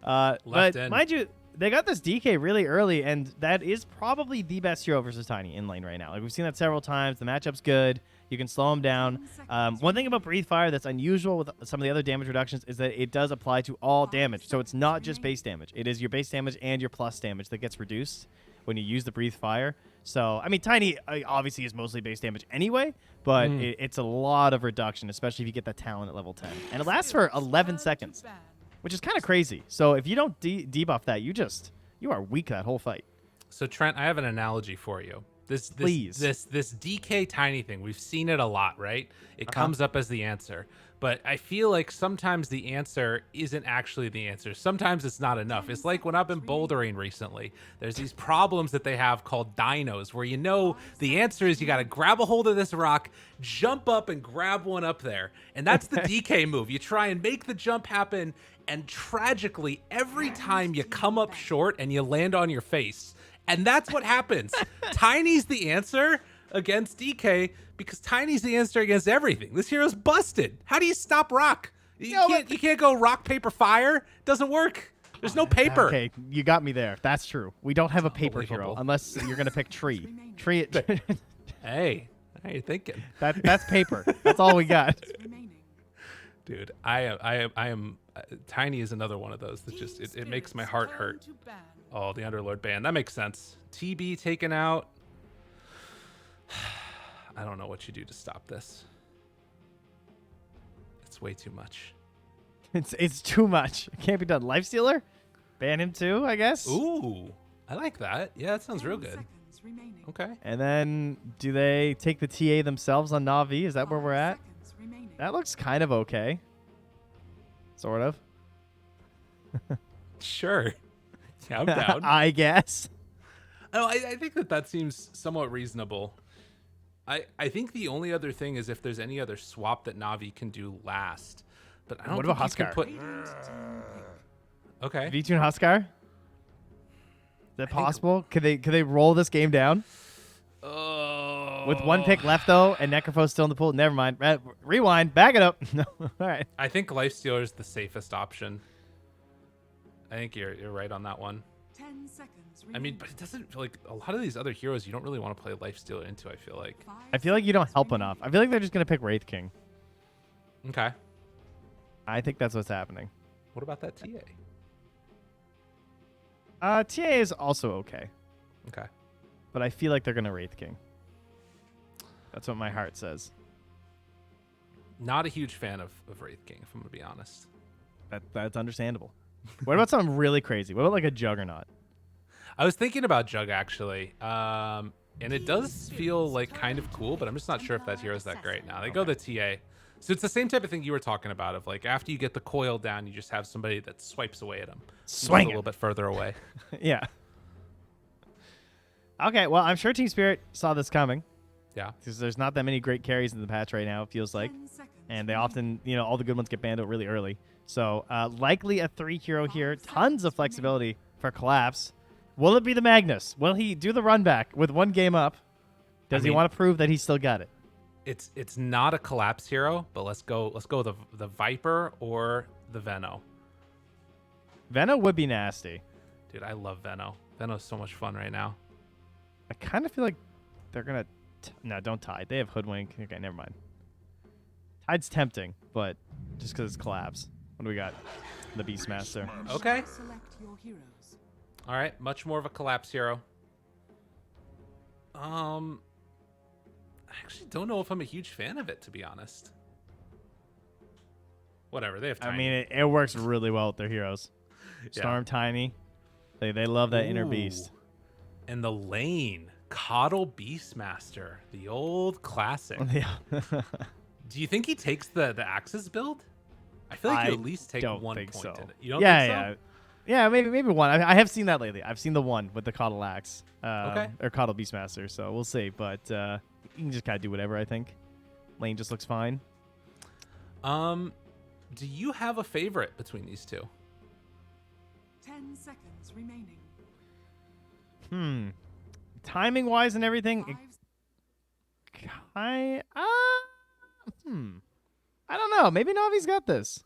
But mind you, they got this DK really early, and that is probably the best hero versus Tiny in lane right now. Like, we've seen that several times. The matchup's good. You can slow him down. One thing about Breathe Fire that's unusual with some of the other damage reductions is that it does apply to all damage. So it's not just base damage. It is your base damage and your plus damage that gets reduced when you use the Breathe Fire. So, I mean, Tiny obviously is mostly base damage anyway, but it's a lot of reduction, especially if you get that talent at level 10. And it lasts for 11 seconds, which is kind of crazy. So if you don't debuff that, you are weak that whole fight. So, Trent, I have an analogy for you. This DK Tiny thing, we've seen it a lot, right? It comes up as the answer. But I feel like sometimes the answer isn't actually the answer. Sometimes it's not enough. It's like when I've been bouldering recently, there's these problems that they have called dinos, where you know the answer is you got to grab a hold of this rock, jump up and grab one up there. And that's the DK move. You try and make the jump happen, and tragically, every time you come up short and you land on your face. And that's what happens. Tiny's the answer against DK because Tiny's the answer against everything. This hero's busted. How do you stop rock? You can't go rock, paper, fire. It doesn't work. There's no paper. Okay, you got me there. That's true. We don't have a paper hero unless you're going to pick tree. Tree. Hey, how you thinking? That's paper. That's all we got. Dude, I am Tiny is another one of those that just it makes my heart hurt. Oh, the Underlord ban. That makes sense. TB taken out. I don't know what you do to stop this. It's way too much. It's too much. It can't be done. Lifestealer? Ban him too, I guess? Ooh, I like that. Yeah, that sounds real good. Okay. And then do they take the TA themselves on NaVi? Is that where we're at? That looks kind of okay. Sort of. Sure. Yeah, I'm down. I guess. Oh, I think that seems somewhat reasonable. I think the only other thing is if there's any other swap that NaVi can do last. But I don't think you can put... Okay. V2 and Huskar? Is that possible? Could they roll this game down? With one pick left, though, and Necropho's still in the pool. Never mind. Rewind. Back it up. No. All right. I think Lifestealer is the safest option. I think you're right on that one. 10 seconds. I mean, but it doesn't feel like a lot of these other heroes you don't really want to play Lifestealer into, I feel like. I feel like you don't help enough. I feel like they're just going to pick Wraith King. Okay. I think that's what's happening. What about that TA? TA is also okay. Okay. But I feel like they're going to Wraith King. That's what my heart says. Not a huge fan of Wraith King, if I'm going to be honest. That's understandable. What about something really crazy? What about like a Juggernaut? I was thinking about Jug, actually. And it does feel like kind of cool, but I'm just not sure if that hero is that great now. They go the TA. So it's the same type of thing you were talking about of like after you get the coil down, you just have somebody that swipes away at him. Swing a little bit further away. Yeah. Okay, well, I'm sure TSpirit saw this coming. Yeah. Because there's not that many great carries in the patch right now, it feels like. And they often, all the good ones get banned out really early. So likely a 3-hero here. Tons of flexibility for Collapse. Will it be the Magnus? Will he do the run back with one game up? Does he want to prove that he's still got it? It's not a Collapse hero, but let's go the Viper or the Veno. Veno would be nasty. Dude, I love Veno. Veno's so much fun right now. I kind of feel like they're going to... No, don't Tide. They have Hoodwink. Okay, never mind. Tide's tempting, but just because it's Collapse. What do we got? The Beastmaster. Okay. All right, much more of a Collapse hero. I actually don't know if I'm a huge fan of it, to be honest. Whatever, they have Tiny. I mean, it works really well with their heroes. Storm, Tiny. They love that inner beast. And the lane. Coddle Beastmaster. The old classic. Do you think he takes the Axis build? I feel like you at least take 1 point so. in it. You don't think so? Yeah, maybe one. I have seen that lately. I've seen the one with the Coddle Axe. Okay. Or Coddle Beastmaster, so we'll see. But you can just kind of do whatever, I think. Lane just looks fine. Do you have a favorite between these two? 10 seconds remaining. Timing-wise and everything, I don't know. Maybe Navi's got this.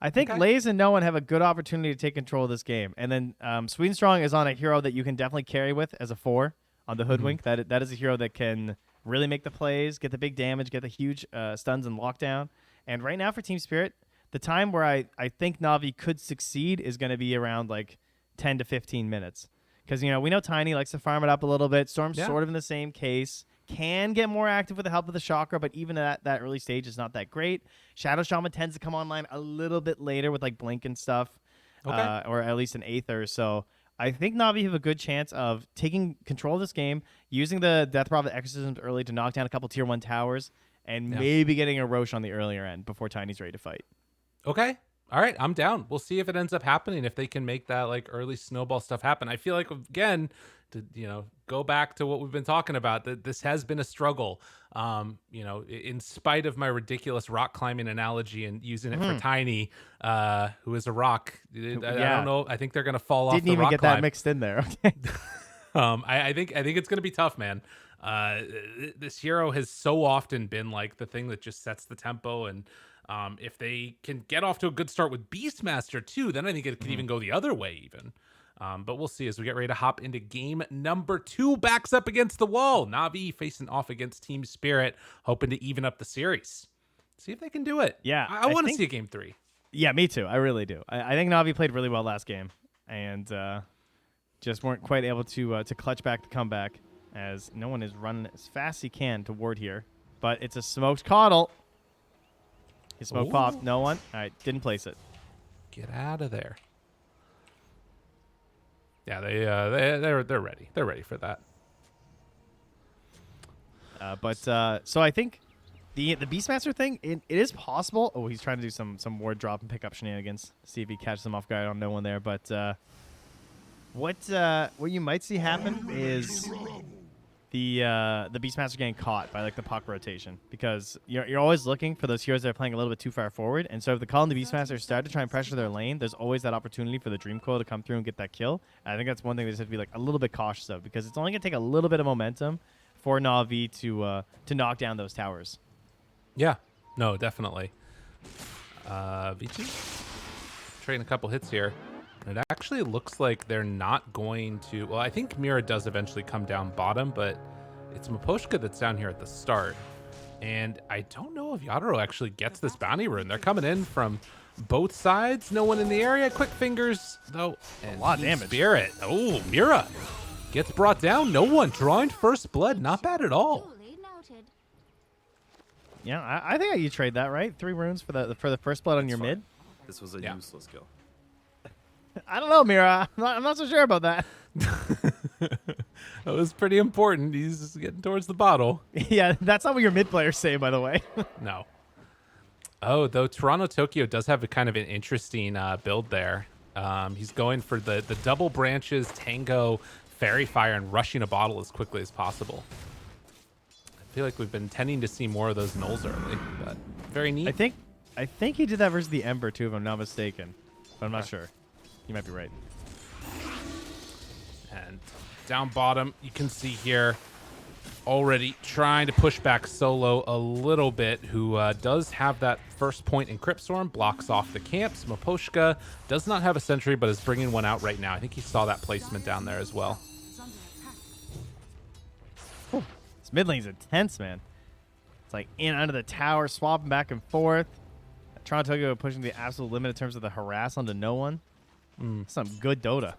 I think Lays and No One have a good opportunity to take control of this game. And then Sweet and Strong is on a hero that you can definitely carry with as a 4 on the Hoodwink. That is a hero that can really make the plays, get the big damage, get the huge stuns and lockdown. And right now for TSpirit, the time where I think Navi could succeed is going to be around like 10 to 15 minutes. Because, we know Tiny likes to farm it up a little bit. Storm's sort of in the same case. Can get more active with the help of the Chakra, but even at that early stage is not that great. Shadow Shaman tends to come online a little bit later with like Blink and stuff, or at least an Aether. So I think Navi have a good chance of taking control of this game, using the Death Prophet Exorcisms early to knock down a couple tier 1 towers, and maybe getting a Roche on the earlier end before Tiny's ready to fight. Okay. All right, I'm down. We'll see if it ends up happening, if they can make that like early snowball stuff happen. I feel like, again, to go back to what we've been talking about, that this has been a struggle. In spite of my ridiculous rock climbing analogy and using it for Tiny, who is a rock. I don't know. I think they're gonna fall off the rock. Didn't even get that mixed in there. Okay. I think it's gonna be tough, man. This hero has so often been like the thing that just sets the tempo, and if they can get off to a good start with Beastmaster too, then I think it could even go the other way even. But we'll see as we get ready to hop into game number 2. Backs up against the wall. Navi facing off against TSpirit, hoping to even up the series. See if they can do it. Yeah, I want to see a game 3. Yeah, me too. I really do. I think Navi played really well last game, and just weren't quite able to clutch back the comeback, as No One is running as fast as he can to ward here. But it's a smoked coddle. His smoke popped. No One. All right, didn't place it. Get out of there. Yeah, they're ready. They're ready for that. So I think the Beastmaster thing, it is possible. Oh, he's trying to do some ward drop and pick up shenanigans. See if he catches them off guard on No One there. But what you might see happen is the Beastmaster getting caught by like the puck rotation, because you're always looking for those heroes that are playing a little bit too far forward, and so if the Call and the Beastmaster start to try and pressure their lane, there's always that opportunity for the Dream Coil to come through and get that kill. And I think that's one thing they just have to be like a little bit cautious of, because it's only gonna take a little bit of momentum for NaVi to knock down those towers. Yeah, no, definitely. V2 trading a couple hits here. It actually looks like they're not going to... Well, I think Mira does eventually come down bottom, but it's Miposhka that's down here at the start. And I don't know if Yadaro actually gets this bounty rune. They're coming in from both sides. No one in the area. Quick fingers, though. And a lot of damage. Spirit. Oh, Mira gets brought down. No one drawing first blood. Not bad at all. Yeah, I think you trade that, right? 3 runes for the first blood on your mid. This was a useless kill. I don't know, Mira. I'm not so sure about that. That was pretty important. He's getting towards the bottle. Yeah, that's not what your mid players say, by the way. No. Oh, though Toronto Tokyo does have a kind of an interesting build there. He's going for the double branches, Tango, Fairy Fire, and rushing a bottle as quickly as possible. I feel like we've been tending to see more of those nulls early, but very neat. I think he did that versus the Ember too, if I'm not mistaken, but I'm not sure. You might be right. And down bottom, you can see here already trying to push back Solo a little bit, who does have that first point in Crypt Storm, blocks off the camps. Miposhka does not have a sentry, but is bringing one out right now. I think he saw that placement down there as well. This mid lane's intense, man. It's like in under the tower, swapping back and forth. Toronto Tokyo pushing the absolute limit in terms of the harass onto No One. Some good Dota.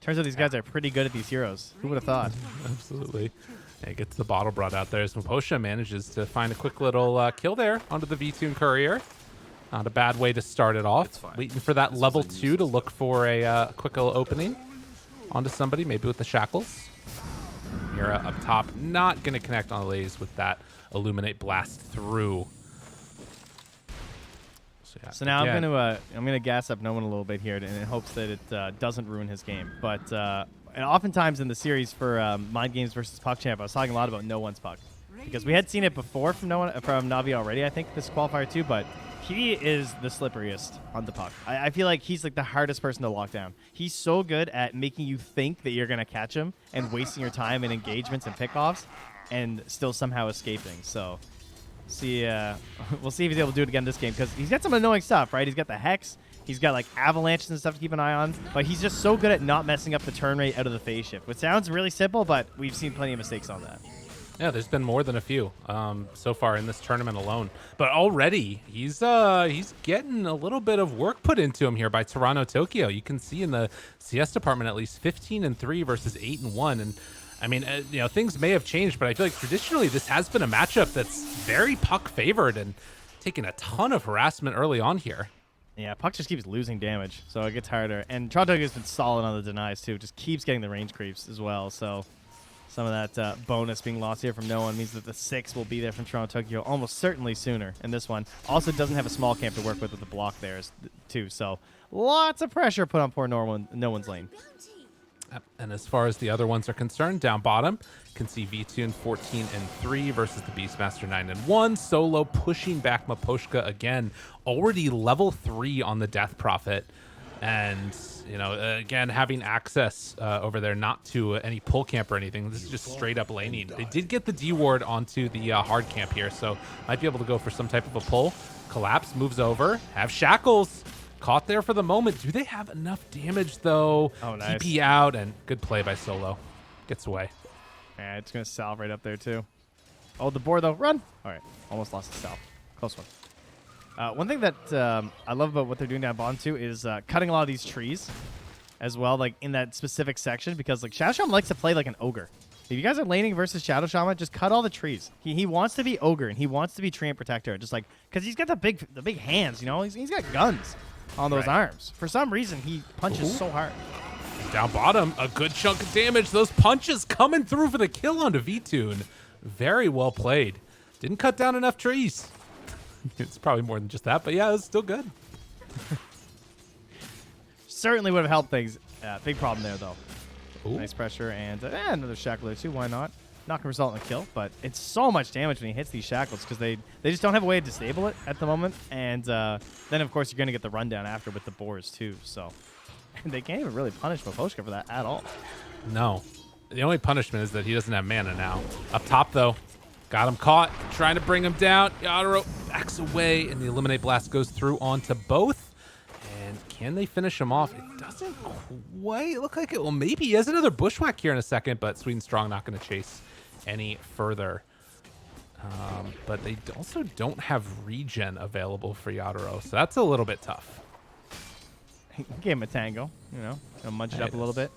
Turns out these guys are pretty good at these heroes. Who would have thought? Absolutely. Yeah, gets the bottle brought out there as Miposhka manages to find a quick little kill there onto the V2 Courier. Not a bad way to start it off. Waiting for that level 2 to look for a quick little opening onto somebody, maybe with the shackles. Mira up top, not going to connect on the lays with that Illuminate blast through. So now I'm gonna gas up No One a little bit here in hopes that it doesn't ruin his game. But and oftentimes in the series for Mind Games versus Puck Champ, I was talking a lot about No One's puck, because we had seen it before from Navi already. I think this qualifier too, but he is the slipperiest on the puck. I feel like he's like the hardest person to lock down. He's so good at making you think that you're gonna catch him and wasting your time in engagements and pickoffs, and still somehow escaping. So See, we'll see if he's able to do it again this game because he's got some annoying stuff, right? He's got the Hex. He's got like avalanches and stuff to keep an eye on, but he's just so good at not messing up the turn rate out of the phase shift, which sounds really simple, but we've seen plenty of mistakes on that. Yeah, there's been more than a few so far in this tournament alone. But already, he's getting a little bit of work put into him here by Toronto Tokyo. You can see in the CS department at least 15-3 versus 8-1. And I mean, you know, things may have changed, but I feel like traditionally this has been a matchup that's very Puck favored and taking a ton of harassment early on here. Yeah, Puck just keeps losing damage, so it gets harder. And Toronto Tokyo's been solid on the denies too, just keeps getting the range creeps as well. So some of that bonus being lost here from no one means that the 6 will be there from Toronto Tokyo almost certainly sooner in this one. Also doesn't have a small camp to work with the block there too. So lots of pressure put on poor no one's lane. And as far as the other ones are concerned, down bottom, you can see Vtune 14-3 versus the Beastmaster 9-1. Solo pushing back Maposhka again, already level 3 on the Death Prophet. And, you know, again, having access over there, not to any pull camp or anything. This is just straight up laning. They did get the D ward onto the hard camp here, so might be able to go for some type of a pull. Collapse, moves over, have shackles. Caught there for the moment. Do they have enough damage, though? Oh, nice. TP out, and good play by Solo. Gets away. Yeah, it's going to salve right up there, too. Oh, the board, though. Run! All right. Almost lost the salve. Close one. One thing that I love about what they're doing down bottom, too, is cutting a lot of these trees as well, like in that specific section, because like Shadow Shaman likes to play like an ogre. If you guys are laning versus Shadow Shaman, just cut all the trees. He wants to be ogre, and he wants to be Treant Protector, just like, because he's got the big hands, you know? He's got guns on those arms. For some reason, he punches so hard. Down bottom, a good chunk of damage. Those punches coming through for the kill onto Vtune. Very well played. Didn't cut down enough trees. It's probably more than just that, but yeah, it was still good. Certainly would have helped things. Big problem there, though. Ooh. Nice pressure, and another shackle there, too. Why not? Not going to result in a kill, but it's so much damage when he hits these shackles because they just don't have a way to disable it at the moment. And then, of course, you're going to get the rundown after with the boars, too. So and they can't even really punish Maposhka for that at all. No. The only punishment is that he doesn't have mana now. Up top, though. Got him caught. Trying to bring him down. Yadaro backs away, and the Eliminate Blast goes through onto both. And can they finish him off? It doesn't quite look like it. Well, maybe he has another Bushwhack here in a second, but Sweden Strong not going to chase any further. But they also don't have regen available for Yadaro, so that's a little bit tough. Give him a tango, you know, munch it up a little bit.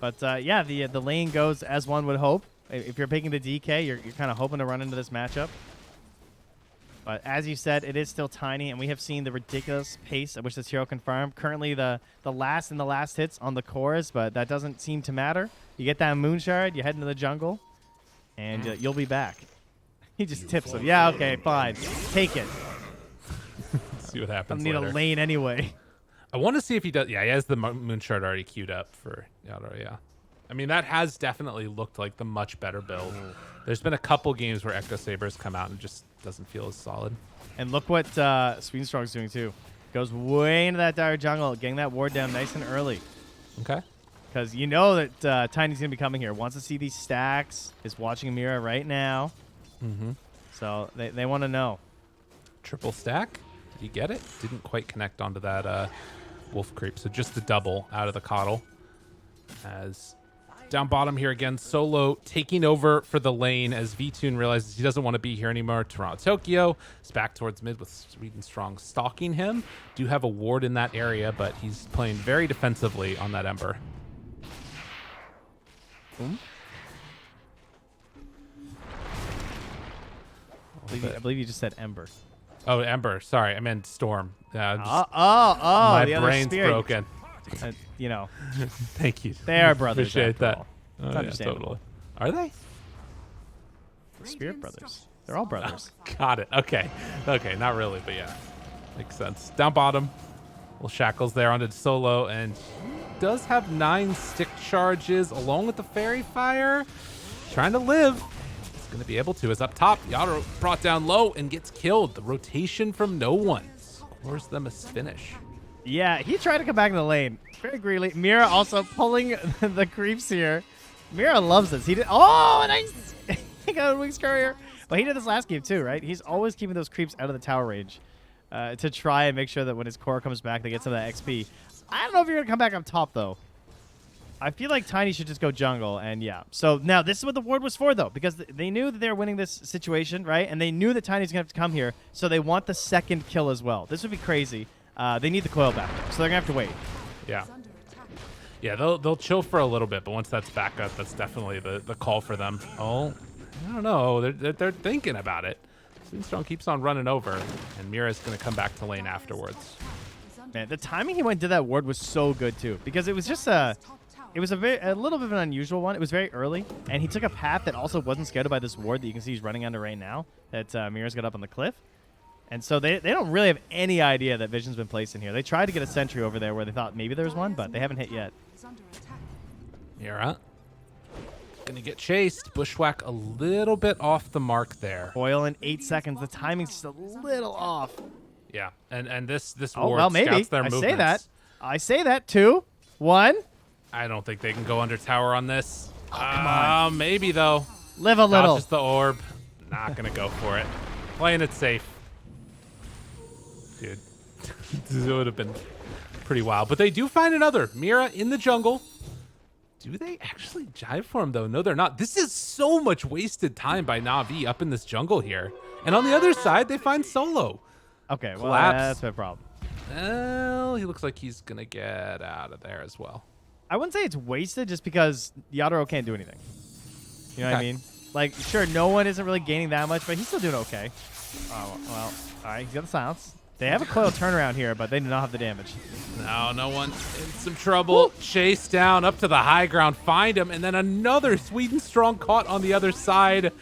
But yeah, the lane goes as one would hope. If you're picking the DK, you're kind of hoping to run into this matchup. But as you said, it is still tiny, and we have seen the ridiculous pace at which this hero can farm. Currently, the last hits on the cores, but that doesn't seem to matter. You get that moon shard, you head into the jungle, and you'll be back. He just tips him. Yeah, okay, fine. Take it. See what happens. I need later. a lane anyway. I want to see if he does. Yeah, he has the moon shard already queued up for Yadaro. Yeah, I mean that has definitely looked like the much better build. There's been a couple games where Echo Sabers come out and just doesn't feel as solid. And look what Sweden Strong's doing too. Goes way into that dire jungle, getting that ward down nice and early. Okay. Because you know that Tiny's going to be coming here. Wants to see these stacks. Is watching Mira right now. Mm-hmm. So they want to know. Triple stack. Did you get it? Didn't quite connect onto that wolf creep. So just the double out of the coddle. As down bottom here again, Solo taking over for the lane as Vtune realizes he doesn't want to be here anymore. Toronto Tokyo is back towards mid with Sweden Strong stalking him. Do have a ward in that area, but he's playing very defensively on that Ember. I believe you just said Ember. Oh, Ember. Sorry, I meant Storm. My brain's broken. You know. Thank you. They are brothers. Appreciate that. It's understandable. Totally. Are they? Spirit brothers. They're all brothers. Oh, got it. Okay. Okay, not really, but yeah. Makes sense. Down bottom. Little shackles there onto Solo, and he does have 9 stick charges along with the Fairy Fire. Trying to live. He's going to be able to. Is up top. Yadaro brought down low and gets killed. The rotation from no one scores them a finish. Yeah, he tried to come back in the lane. Very greedily. Mira also pulling the creeps here. Mira loves this. He did. Oh, nice. He got a Wings Courier. But he did this last game too, right? He's always keeping those creeps out of the tower range to try and make sure that when his core comes back, they get some of that XP. I don't know if you're going to come back up top, though. I feel like Tiny should just go jungle, and yeah. So now this is what the ward was for, though, because they knew that they were winning this situation, right? And they knew that Tiny's going to have to come here, so they want the second kill as well. This would be crazy. They need the coil back, so they're going to have to wait. Yeah. Yeah, they'll chill for a little bit, but once that's back up, that's definitely the call for them. Oh, I don't know. They're thinking about it. Strong keeps on running over, and Mira's going to come back to lane afterwards. Man, the timing he went to that ward was so good, too, because it was just a little bit of an unusual one. It was very early, and he took a path that also wasn't scouted by this ward that you can see he's running under right now, that Mira's got up on the cliff. And so they don't really have any idea that Vision's been placed in here. They tried to get a sentry over there where they thought maybe there was one, but they haven't hit yet. Mira gonna get chased. Bushwhack a little bit off the mark there. Coil in 8 seconds. The timing's just a little off. Yeah, and this Oh, ward well, maybe. scouts their I movements. say that. I say that. 2, 1. I don't think they can go under tower on this. Oh, come on. Maybe, though. Live a little. Dodges the orb. Not going to go for it. Playing it safe. Dude, this would have been pretty wild. But they do find another. Mira in the jungle. Do they actually jive for him, though? No, they're not. This is so much wasted time by NaVi up in this jungle here. And on the other side, they find Solo. Okay, well, Collapse. that's my problem. Well, he looks like he's going to get out of there as well. I wouldn't say it's wasted just because Yadoro can't do anything. You know what I mean? Like, sure, no one isn't really gaining that much, but he's still doing okay. Oh, well, all right, he's got the silence. They have a coil turnaround here, but they do not have the damage. No one in some trouble. Woo. Chase down up to the high ground, find him, and then another Sweden Strong caught on the other side.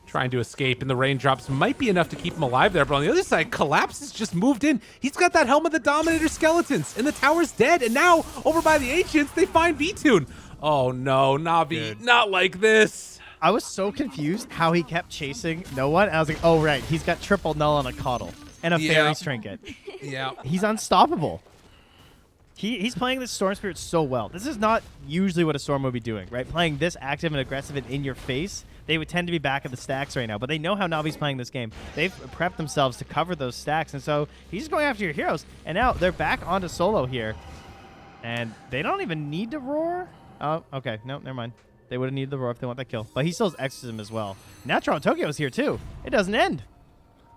Trying to escape, and the raindrops might be enough to keep him alive there, but on the other side, Collapse has just moved in. He's got that Helm of the Dominator skeletons, and the tower's dead, and now, over by the Ancients, they find V-Tune. Oh no, NaVi, dude. Not like this. I was so confused how he kept chasing no one. I was like, oh, right, he's got triple null and a coddle. And a fairy's trinket. Yeah. He's unstoppable. He's playing this Storm Spirit so well. This is not usually what a Storm would be doing, right? Playing this active and aggressive and in your face. They would tend to be back at the stacks right now, but they know how NaVi's playing this game. They've prepped themselves to cover those stacks, and so he's going after your heroes. And now they're back onto Solo here, and they don't even need to roar. Oh, okay. No, never mind. They would have needed the roar if they want that kill. But he still has Exorcism as well. Now Toronto Tokyo's here, too. It doesn't end.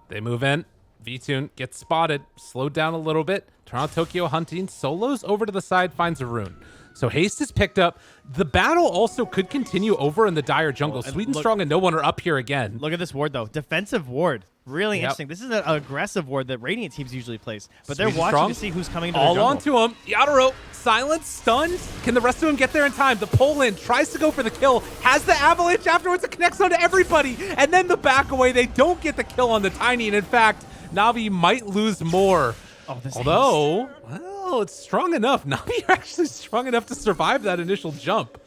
They move in. V-Tune gets spotted, slowed down a little bit. Toronto Tokyo hunting. Solos over to the side, finds a rune. So haste is picked up. The battle also could continue over in the dire jungle. Sweden Strong and no one are up here again. Look at this ward, though. Defensive ward. Really interesting. This is an aggressive ward that Radiant teams usually place. But they're watching to see who's coming into the jungle. All onto him. Yadoro, silent, stunned. Can the rest of them get there in time? The pull-in tries to go for the kill. Has the avalanche afterwards. It connects onto everybody. And then the back away. They don't get the kill on the Tiny. And in fact, NaVi might lose more. Although, well, it's strong enough. NaVi are actually strong enough to survive that initial jump.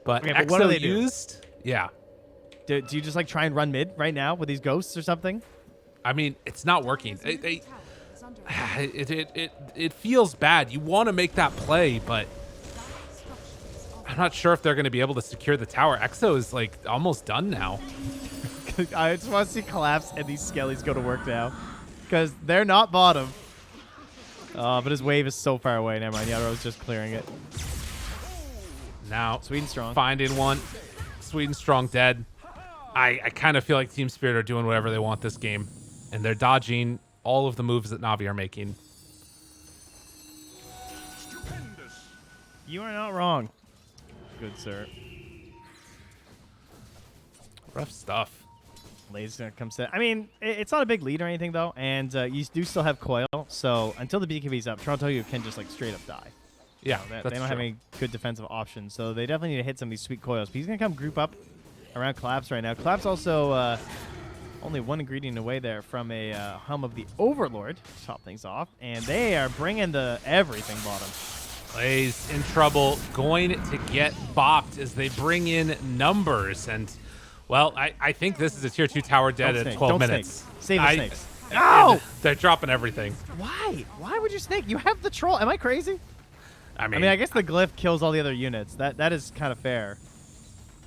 But okay, what do they used? Yeah. Do you just like try and run mid right now with these ghosts or something? I mean, it's not working. It feels bad. You want to make that play, but I'm not sure if they're going to be able to secure the tower. Exo is like almost done now. I just want to see Collapse and these skellies go to work now, because they're not bottom. But his wave is so far away. Never mind. Yadoro's just clearing it. Now, Sweden Strong finding one. Sweden Strong dead. I kind of feel like TeamSpirit are doing whatever they want this game, and they're dodging all of the moves that NaVi are making. You are not wrong, good sir. Rough stuff. Lady's gonna come set. I mean, it's not a big lead or anything though, and you do still have coil. So until the BKB's up, Toronto you can just like straight up die. Yeah, they don't have any good defensive options, so they definitely need to hit some of these sweet coils. But he's gonna come group up around Collapse right now. Collapse also only one ingredient away there from a Helm of the Overlord to top things off, and they are bringing the everything bottom. Blaze in trouble, going to get bopped as they bring in numbers. And, well, I think this is a tier 2 tower dead at 12 minutes. Save the snakes. No! They're dropping everything. Why? Why would you snake? You have the troll. Am I crazy? I mean, I guess the glyph kills all the other units. That is kind of fair.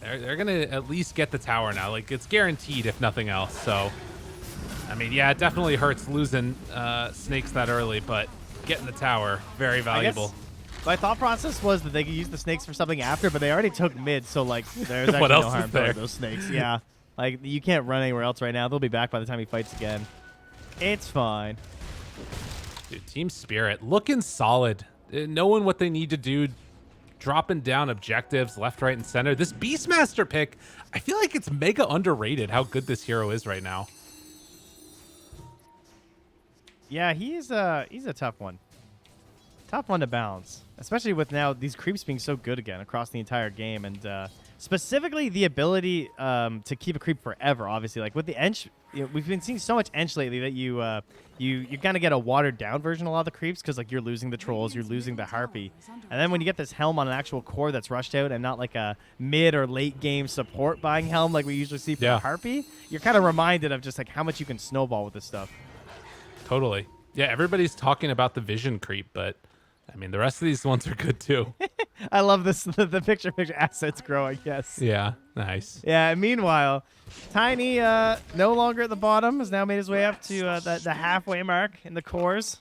They're going to at least get the tower now. Like, it's guaranteed, if nothing else. So, I mean, yeah, it definitely hurts losing snakes that early, but getting the tower, very valuable. My thought process was that they could use the snakes for something after, but they already took mid, so, like, there's actually no harm to those snakes. Yeah. Like, you can't run anywhere else right now. They'll be back by the time he fights again. It's fine. Dude, TSpirit looking solid. Knowing what they need to do, dropping down objectives left, right, and center. This Beastmaster pick, I feel like it's mega underrated how good this hero is right now. Yeah, he's a tough one. Tough one to balance, especially with now these creeps being so good again across the entire game, and specifically the ability to keep a creep forever. Obviously, like with the Ench, we've been seeing so much Ench lately that you kind of get a watered down version of a lot of the creeps because like you're losing the trolls, you're losing the harpy, and then when you get this helm on an actual core that's rushed out and not like a mid or late game support buying helm like we usually see for the harpy, you're kind of reminded of just like how much you can snowball with this stuff. Totally. Yeah, everybody's talking about the vision creep, but I mean, the rest of these ones are good too. I love this, the picture assets growing, yes. Yeah, nice. Yeah, and meanwhile, Tiny, no longer at the bottom, has now made his way up to the halfway mark in the cores.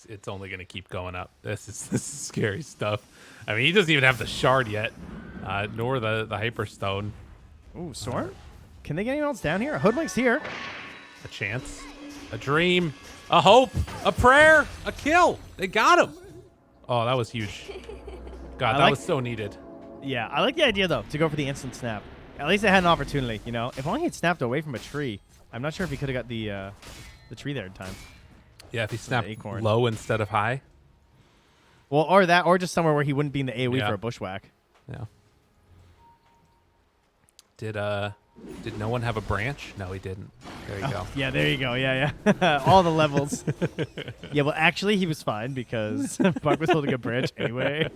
It's only going to keep going up. This is scary stuff. I mean, he doesn't even have the shard yet, nor the Hyperstone. Ooh, Storm? Can they get anyone else down here? Hoodwink's here. A chance, a dream, a hope, a prayer, a kill. They got him. Oh, that was huge. God, that was so needed. Yeah, I like the idea, though, to go for the instant snap. At least they had an opportunity, you know? If only he'd snapped away from a tree. I'm not sure if he could have got the tree there in time. Yeah, if he snapped low instead of high. Well, or that, or just somewhere where he wouldn't be in the AoE for a bushwhack. Yeah. Did no one have a branch? No, he didn't. There you go. Yeah, there you go. Yeah, yeah. All the levels. Yeah, well, actually, he was fine because Buck was holding a branch anyway.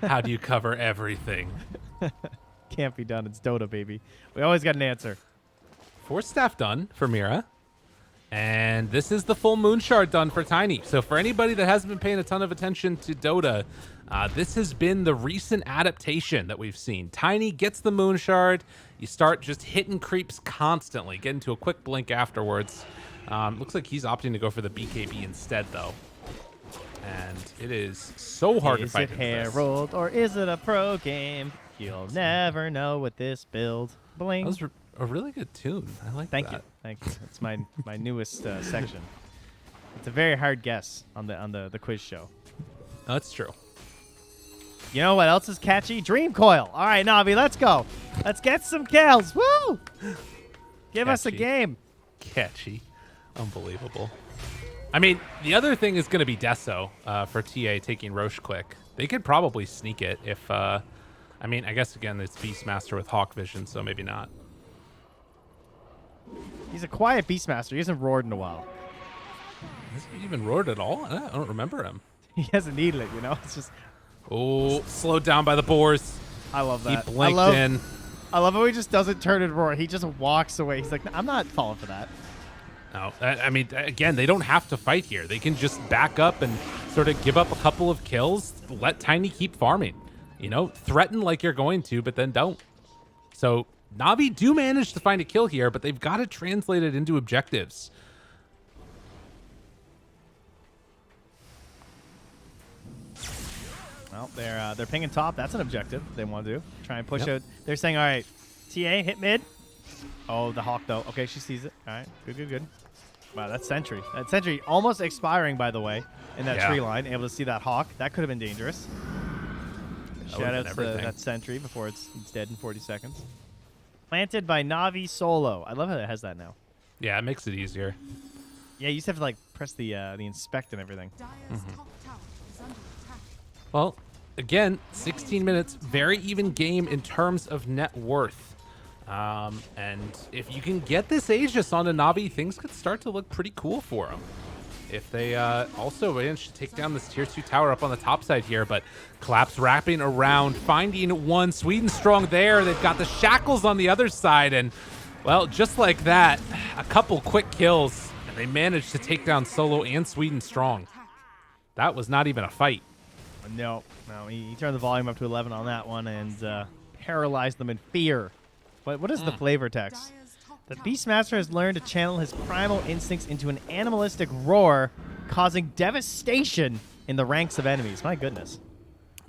How do you cover everything? Can't be done. It's Dota, baby. We always got an answer. 4 staff done for Mira. And this is the full moon shard done for Tiny. So for anybody that hasn't been paying a ton of attention to Dota, this has been the recent adaptation that we've seen. Tiny gets the moon shard. You start just hitting creeps constantly, get into a quick blink afterwards. Looks like he's opting to go for the BKB instead, though. And it is so hard to fight. Is it Herald or is it a pro game? You'll never know with this build. Bling. That was a really good tune. I like that. Thank you. It's my newest section. It's a very hard guess on the quiz show. That's true. You know what else is catchy? Dream Coil. All right, NaVi, let's go. Let's get some kills. Woo! Give us a game. Catchy. Unbelievable. I mean, the other thing is going to be Deso for TA taking Roche quick. They could probably sneak it if, I mean, I guess, again, it's Beastmaster with Hawk Vision, so maybe not. He's a quiet Beastmaster. He hasn't roared in a while. Has he even roared at all? I don't remember him. He hasn't needed it, you know? It's just... Oh, slowed down by the boars. I love that. He blinked in. I love how he just doesn't turn and roar. He just walks away. He's like, I'm not falling for that. No, I mean, again, they don't have to fight here. They can just back up and sort of give up a couple of kills, let Tiny keep farming. You know, threaten like you're going to, but then don't. So NaVi do manage to find a kill here, but they've got to translate it into objectives. Well, they're pinging top. That's an objective they want to do. Try and push out. They're saying, all right, TA, hit mid. Oh, the Hawk, though. Okay, she sees it. All right, good. Wow, that's Sentry. That Sentry almost expiring, by the way, in that tree line. Able to see that Hawk. That could have been dangerous. Shout out to that Sentry before it's dead in 40 seconds. Planted by NaVi solo. I love how it has that now. Yeah, it makes it easier. Yeah, you used to have to, like, press the inspect and everything. Well, again, 16 minutes, very even game in terms of net worth. And if you can get this Aegis onto NaVi, things could start to look pretty cool for them. If they also manage to take down this tier 2 tower up on the top side here, but Collapse wrapping around, finding one. Sweden strong there. They've got the shackles on the other side, and, well, just like that, a couple quick kills, and they managed to take down Solo and Sweden strong. That was not even a fight. No. He turned the volume up to 11 on that one and paralyzed them in fear. What is the flavor text? The Beastmaster has learned to channel his primal instincts into an animalistic roar, causing devastation in the ranks of enemies. My goodness.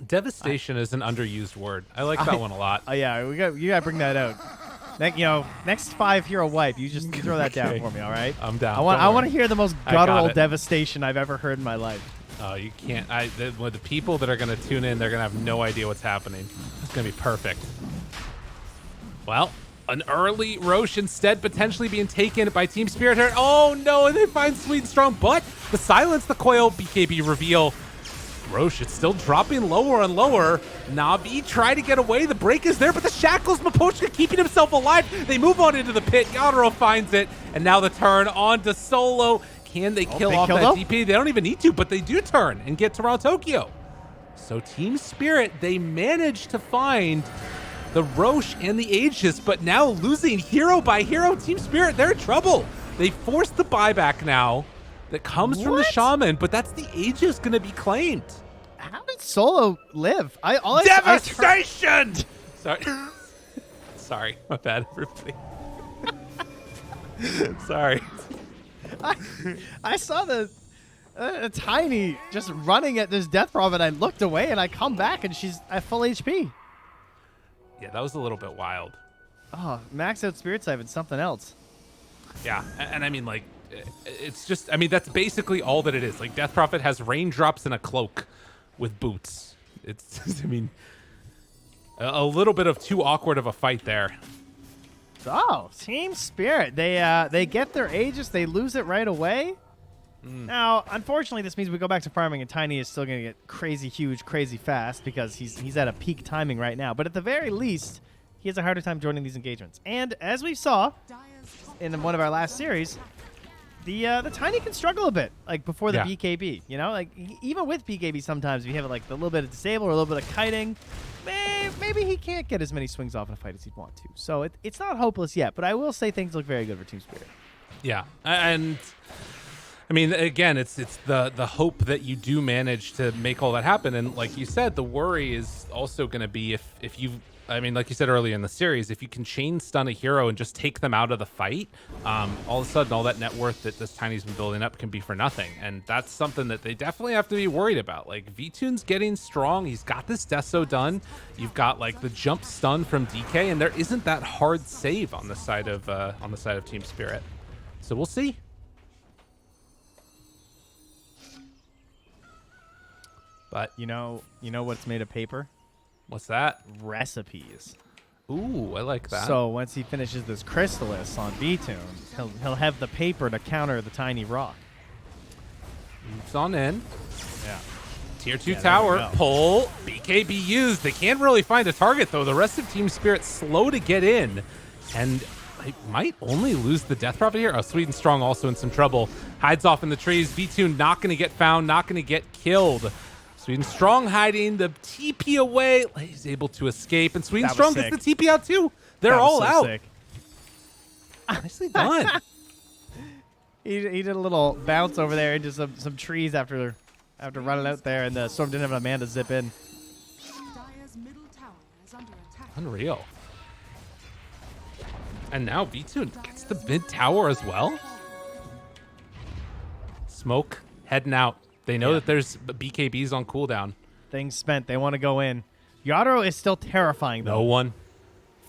Devastation is an underused word. I like that one a lot. Oh yeah, you gotta bring that out. Next 5 hero wipe, you just throw that down for me, all right? I'm down. I want to hear the most guttural devastation I've ever heard in my life. Oh, you can't. With the people that are gonna tune in, they're gonna have no idea what's happening. It's gonna be perfect. Well, an early Roche instead potentially being taken by TSpirit here. Oh no, and they find Sweet and Strong, but the silence, the coil BKB reveal. Roche, it's still dropping lower and lower. NaVi try to get away. The break is there, but the shackles, Miposhka keeping himself alive. They move on into the pit. Yadro finds it, and now the turn on to Solo. Can they kill off that DP? They don't even need to, but they do turn and get to around Tokyo. So TSpirit, they managed to find the Roche and the Aegis, but now losing hero by hero. TSpirit, they're in trouble. They forced the buyback now that comes from the Shaman, but that's the Aegis going to be claimed. How did Solo live? Devastation! Sorry. Sorry, my bad, everybody. Sorry. I saw the Tiny just running at this Death Prophet. I looked away and I come back and she's at full HP. Yeah, that was a little bit wild. Oh, max out Spirit Siphon, something else. Yeah, and I mean, like, it's just, I mean, that's basically all that it is. Like, Death Prophet has raindrops and a cloak with boots. It's, I mean, a little bit of too awkward of a fight there. Oh, TSpirit. They get their Aegis. They lose it right away. Now, unfortunately, this means we go back to farming, and Tiny is still going to get crazy huge, crazy fast because he's at a peak timing right now. But at the very least, he has a harder time joining these engagements. And as we saw in one of our last series, the Tiny can struggle a bit, like before the BKB. You know, like even with BKB, sometimes if you have like a little bit of disable or a little bit of kiting, maybe he can't get as many swings off in a fight as he'd want to. So it's not hopeless yet, but I will say things look very good for TSpirit. Yeah, and I mean, again, it's the hope that you do manage to make all that happen. And like you said, the worry is also going to be if you, I mean, like you said earlier in the series, if you can chain stun a hero and just take them out of the fight, all of a sudden all that net worth that this Tiny's been building up can be for nothing. And that's something that they definitely have to be worried about. Like, V-Tune's getting strong. He's got this Deso done. You've got like the jump stun from DK, and there isn't that hard save on the side of TSpirit. So we'll see. But you know what's made of paper? What's that? Recipes. Ooh, I like that. So once he finishes this Chrysalis on V-Tune, he'll have the paper to counter the Tiny Rock. Moves on in. Yeah. Tier 2 tower, pull, BKB used. They can't really find a target, though. The rest of TSpirit slow to get in. And they might only lose the Death Prophet here. Oh, Sweet and Strong also in some trouble. Hides off in the trees. V-Tune not going to get found, not going to get killed. Sweet and Strong hiding the TP away. He's able to escape, and Sweet and Strong gets the TP out too. They're all out. Sick. Nicely done. He did a little bounce over there into some trees after running out there, and the Storm didn't have enough mana to zip in. Dire's middle tower is under attack. Unreal. And now V-Tune gets the mid tower as well. Smoke heading out. They know that there's BKBs on cooldown. Things spent. They want to go in. Yadro is still terrifying, though. No one.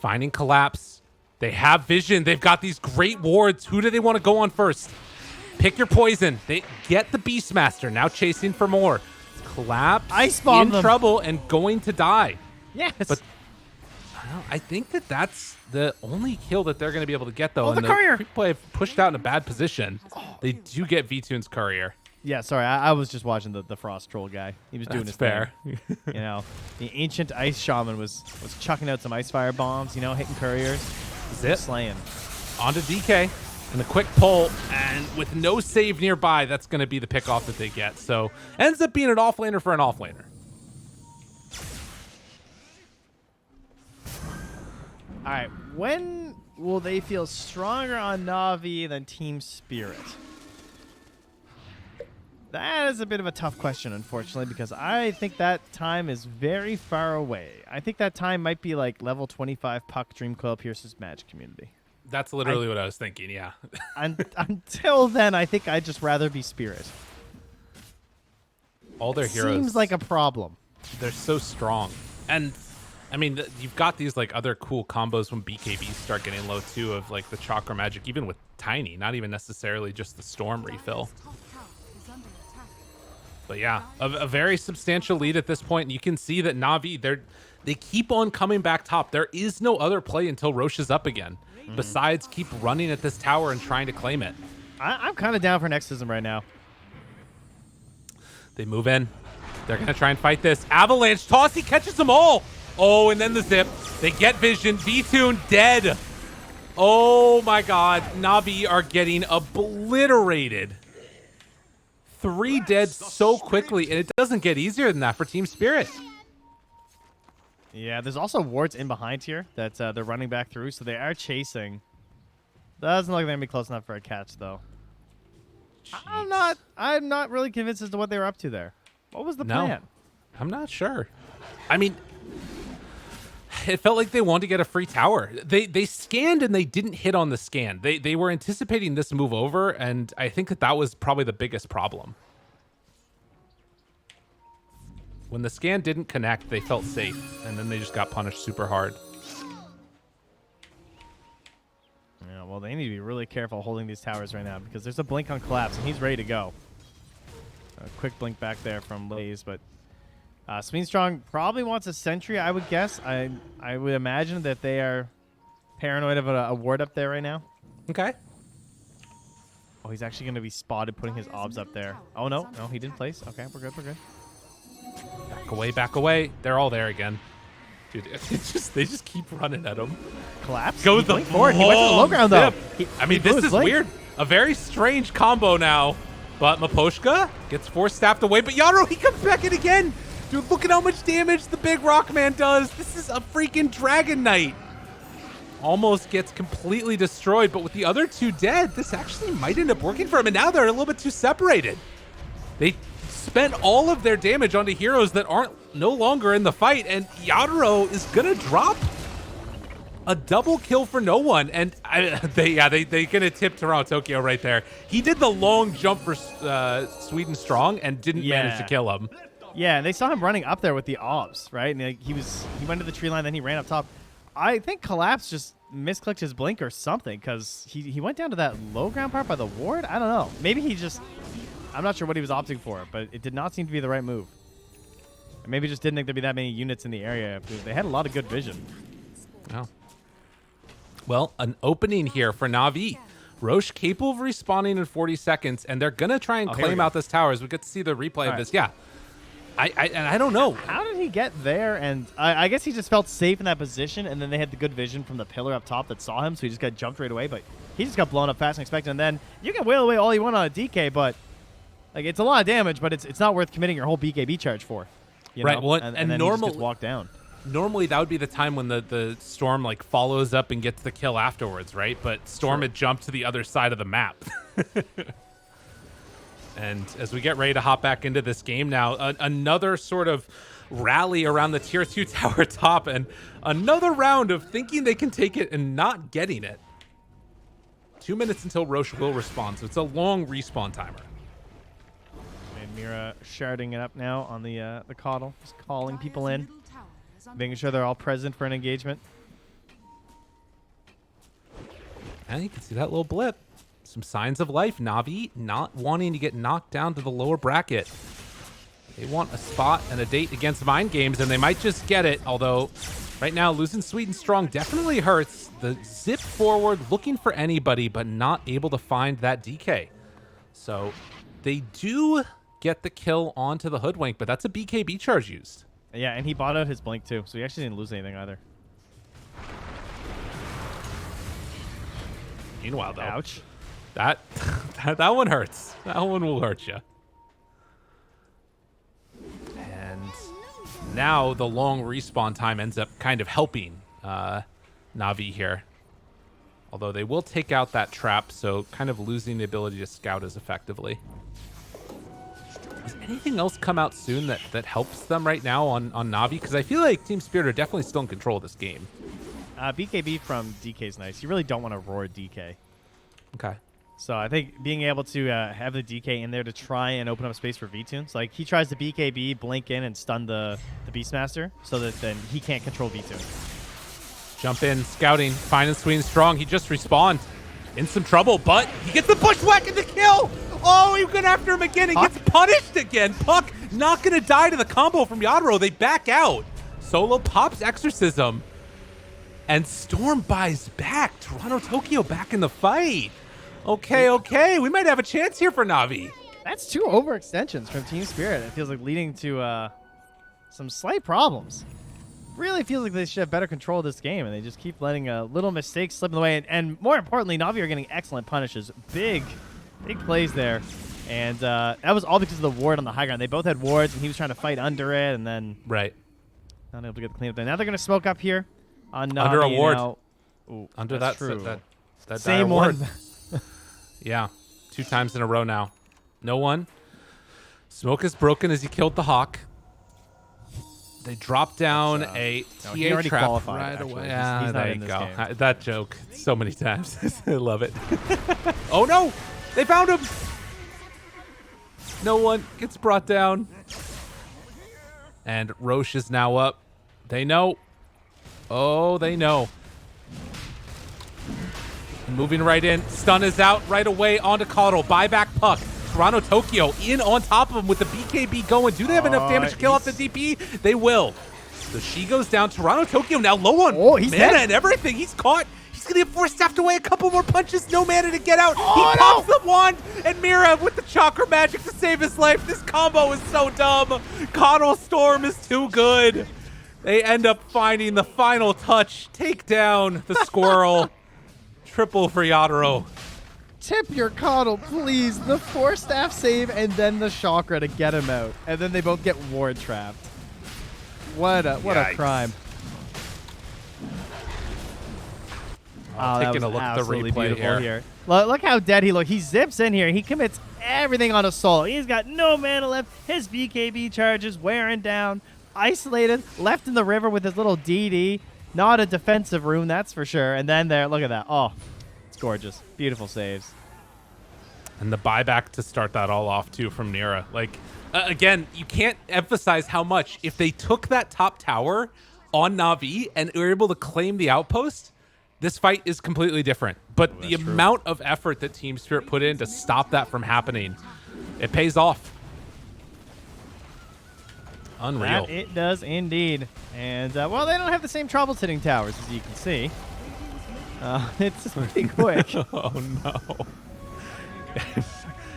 Finding collapse. They have vision. They've got these great wards. Who do they want to go on first? Pick your poison. They get the Beastmaster. Now chasing for more. Collapse. Ice bomb in them. trouble and going to die. Yes. But I think that's the only kill that they're going to be able to get, though. Oh, and the courier. People have pushed out in a bad position. They do get V-Tune's courier. Yeah, sorry. I was just watching the Frost Troll guy. He was doing his fair. thing. You know, the ancient ice shaman was chucking out some ice fire bombs, you know, hitting couriers. Zip. Slaying. On to DK. And the quick pull. And with no save nearby, that's going to be the pickoff that they get. So ends up being an offlaner for an offlaner. All right. When will they feel stronger on NaVi than TSpirit? That is a bit of a tough question, unfortunately, because I think that time is very far away. I think that time might be like level 25 Puck Dreamcoil Pierce's Magic Community. That's literally what I was thinking, yeah. Until then, I think I'd just rather be Spirit. All their heroes seems like a problem. They're so strong. And I mean, you've got these like other cool combos when BKBs start getting low too, of like the Chakra Magic, even with Tiny, not even necessarily just the Storm refill. But yeah, a very substantial lead at this point. And you can see that NaVi, they keep on coming back top. There is no other play until Roche is up again, besides keep running at this tower and trying to claim it. I'm kind of down for Nexism right now. They move in. They're going to try and fight this. Avalanche toss. He catches them all. Oh, and then the zip. They get vision. V-Tune dead. Oh, my God. NaVi are getting obliterated. 3 dead so quickly, and it doesn't get easier than that for TSpirit. Yeah, there's also wards in behind here that they're running back through, so they are chasing. Doesn't look like they're going to be close enough for a catch, though. Jeez. I'm not really convinced as to what they were up to there. What was the plan? I'm not sure. I mean, it felt like they wanted to get a free tower. They scanned and they didn't hit on the scan. They were anticipating this move over, and I think that was probably the biggest problem. When the scan didn't connect, they felt safe, and then they just got punished super hard. Yeah, well, they need to be really careful holding these towers right now because there's a blink on Collapse, and he's ready to go. A quick blink back there from Lays, but Sweenstrong probably wants a sentry, I would guess. I would imagine that they are paranoid of a ward up there right now. Okay. Oh, he's actually going to be spotted putting his obs up there. Oh, no, he didn't place. Okay, we're good, we're good. Back away, back away. They're all there again. Dude, they just keep running at him. Collapse. Goes the forward. He went to the low ground, though. I mean, this is weird. A very strange combo now. But Maposhka gets force-staffed away. But Yaro, he comes back in again. Dude, look at how much damage the big Rockman does. This is a freaking Dragon Knight. Almost gets completely destroyed. But with the other 2 dead, this actually might end up working for him. And now they're a little bit too separated. They spent all of their damage onto heroes that aren't no longer in the fight. And Yaro is going to drop a double kill for no one, and they gonna tip Toronto Tokyo right there. He did the long jump for Sweden Strong and didn't manage to kill him. Yeah, and they saw him running up there with the obs, right? And he went to the tree line, then he ran up top. I think Collapse just misclicked his blink or something because he went down to that low ground part by the ward. I don't know. Maybe he just, I'm not sure what he was opting for, but it did not seem to be the right move. Or maybe just didn't think there'd be that many units in the area. They had a lot of good vision. Oh. Well, an opening here for NaVi. Roche capable of respawning in 40 seconds, and they're going to try and claim out this tower as we get to see the replay of this. Yeah. I don't know. How did he get there? And I guess he just felt safe in that position, and then they had the good vision from the pillar up top that saw him, so he just got jumped right away. But he just got blown up fast and expected. And then you can wail away all you want on a DK, but like it's a lot of damage, but it's not worth committing your whole BKB charge for. You know? Well, and then he just gets walked down. Normally, that would be the time when the Storm like follows up and gets the kill afterwards, right? But Storm had jumped to the other side of the map. And as we get ready to hop back into this game now, another sort of rally around the tier 2 tower top and another round of thinking they can take it and not getting it. 2 minutes until Roche will respond, so it's a long respawn timer. And Mira sharding it up now on the Coddle, just calling people in. Making sure they're all present for an engagement. And you can see that little blip. Some signs of life. NaVi not wanting to get knocked down to the lower bracket. They want a spot and a date against Mind Games, and they might just get it. Although, right now, losing Sweden Strong definitely hurts. The zip forward, looking for anybody, but not able to find that DK. So, they do get the kill onto the Hoodwink, but that's a BKB charge used. Yeah, and he bought out his blink too, so he actually didn't lose anything either. Meanwhile, though, ouch, that one hurts. That one will hurt you. And now the long respawn time ends up kind of helping NaVi here. Although they will take out that trap, so kind of losing the ability to scout as effectively. anything else come out soon that helps them right now on NaVi? Because I feel like TSpirit are definitely still in control of this game. BKB from DK is nice. You really don't want to roar DK. Okay. So I think being able to have the DK in there to try and open up space for V-Tunes. Like, he tries to BKB, blink in, and stun the Beastmaster so that then he can't control V-Tune. Jump in, scouting, fine and sweet and strong. He just respawned. In some trouble, but he gets the bushwhack and the kill! Oh, he went after him again and gets punished again. Puck not going to die to the combo from Yadro. They back out. Solo pops Exorcism. And Storm buys back. Toronto Tokyo back in the fight. Okay. We might have a chance here for NaVi. That's 2 overextensions from TSpirit. It feels like leading to some slight problems. Really feels like they should have better control of this game, and they just keep letting little mistakes slip in the way. And more importantly, NaVi are getting excellent punishes. Big plays there. And that was all because of the ward on the high ground. They both had wards, and he was trying to fight under it, and then not able to get the cleanup there. Now they're going to smoke up here on NaVi. Under a ward. Ooh, under that same one. Yeah, 2 times in a row now. No one. Smoke is broken as he killed the Hawk. They drop down a TA trap right away. Yeah, he's there you go. That joke so many times. I love it. Oh, no. They found him. No one gets brought down. And Roche is now up. They know. Oh, they know. Moving right in. Stun is out right away onto Coddle. Buyback Puck. Toronto Tokyo in on top of him with the BKB going. Do they have enough damage to kill off the DP? They will. So she goes down. Toronto Tokyo now low on mana and everything. He's caught. He's going to get forced staffed away. A couple more punches. No mana to get out. He pops the wand. And Mira with the chakra magic to save his life. This combo is so dumb. Coddle Storm is too good. They end up finding the final touch. Take down the squirrel. Triple for Yadro. Tip your Coddle, please. The 4-staff save and then the chakra to get him out. And then they both get ward trapped. What a crime. Taking a look at the replay here. Look how dead he looks. He zips in here. He commits everything on a soul. He's got no mana left. His BKB charges wearing down. Isolated. Left in the river with his little DD. Not a defensive rune, that's for sure. And then there, look at that. Oh, it's gorgeous. Beautiful saves. And the buyback to start that all off, too, from Nira. Like, again, you can't emphasize how much. If they took that top tower on NaVi and were able to claim the outpost, this fight is completely different. But the amount of effort that TSpirit put in to stop that from happening, it pays off. Unreal. That it does indeed. And, well, they don't have the same troubles hitting towers, as you can see. It's just pretty quick. Oh, no.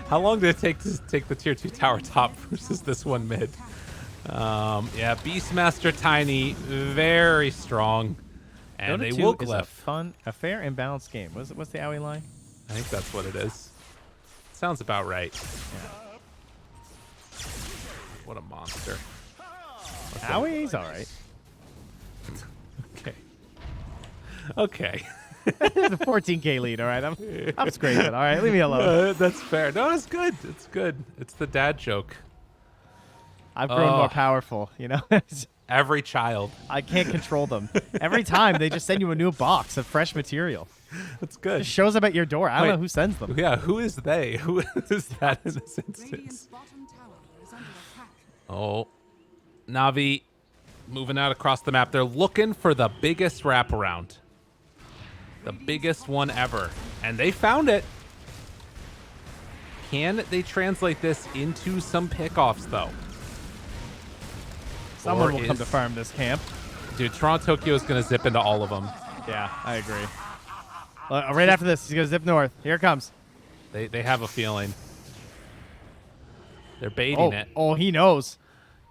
How long did it take to take the tier 2 tower top versus this one mid? Yeah, Beastmaster Tiny, very strong. And they will glyph. A fair and balanced game. What's the owie line? I think that's what it is. Sounds about right. Yeah. What a monster. Owie's all right. Okay. The 14K lead, all right? I'm scraping. All right, leave me alone. That's fair. No, it's good. It's good. It's the dad joke. I've grown more powerful, you know? Every child. I can't control them. Every time, they just send you a new box of fresh material. That's good. It shows up at your door. I don't know who sends them. Yeah, who is they? Who is that in this instance? Oh, NaVi moving out across the map. They're looking for the biggest wraparound. The biggest one ever. And they found it. Can they translate this into some pickoffs, though? Someone will come to farm this camp. Dude, Toronto Tokyo is going to zip into all of them. Yeah, I agree. Right after this, he's going to zip north. Here it comes. They have a feeling. They're baiting it. Oh, he knows.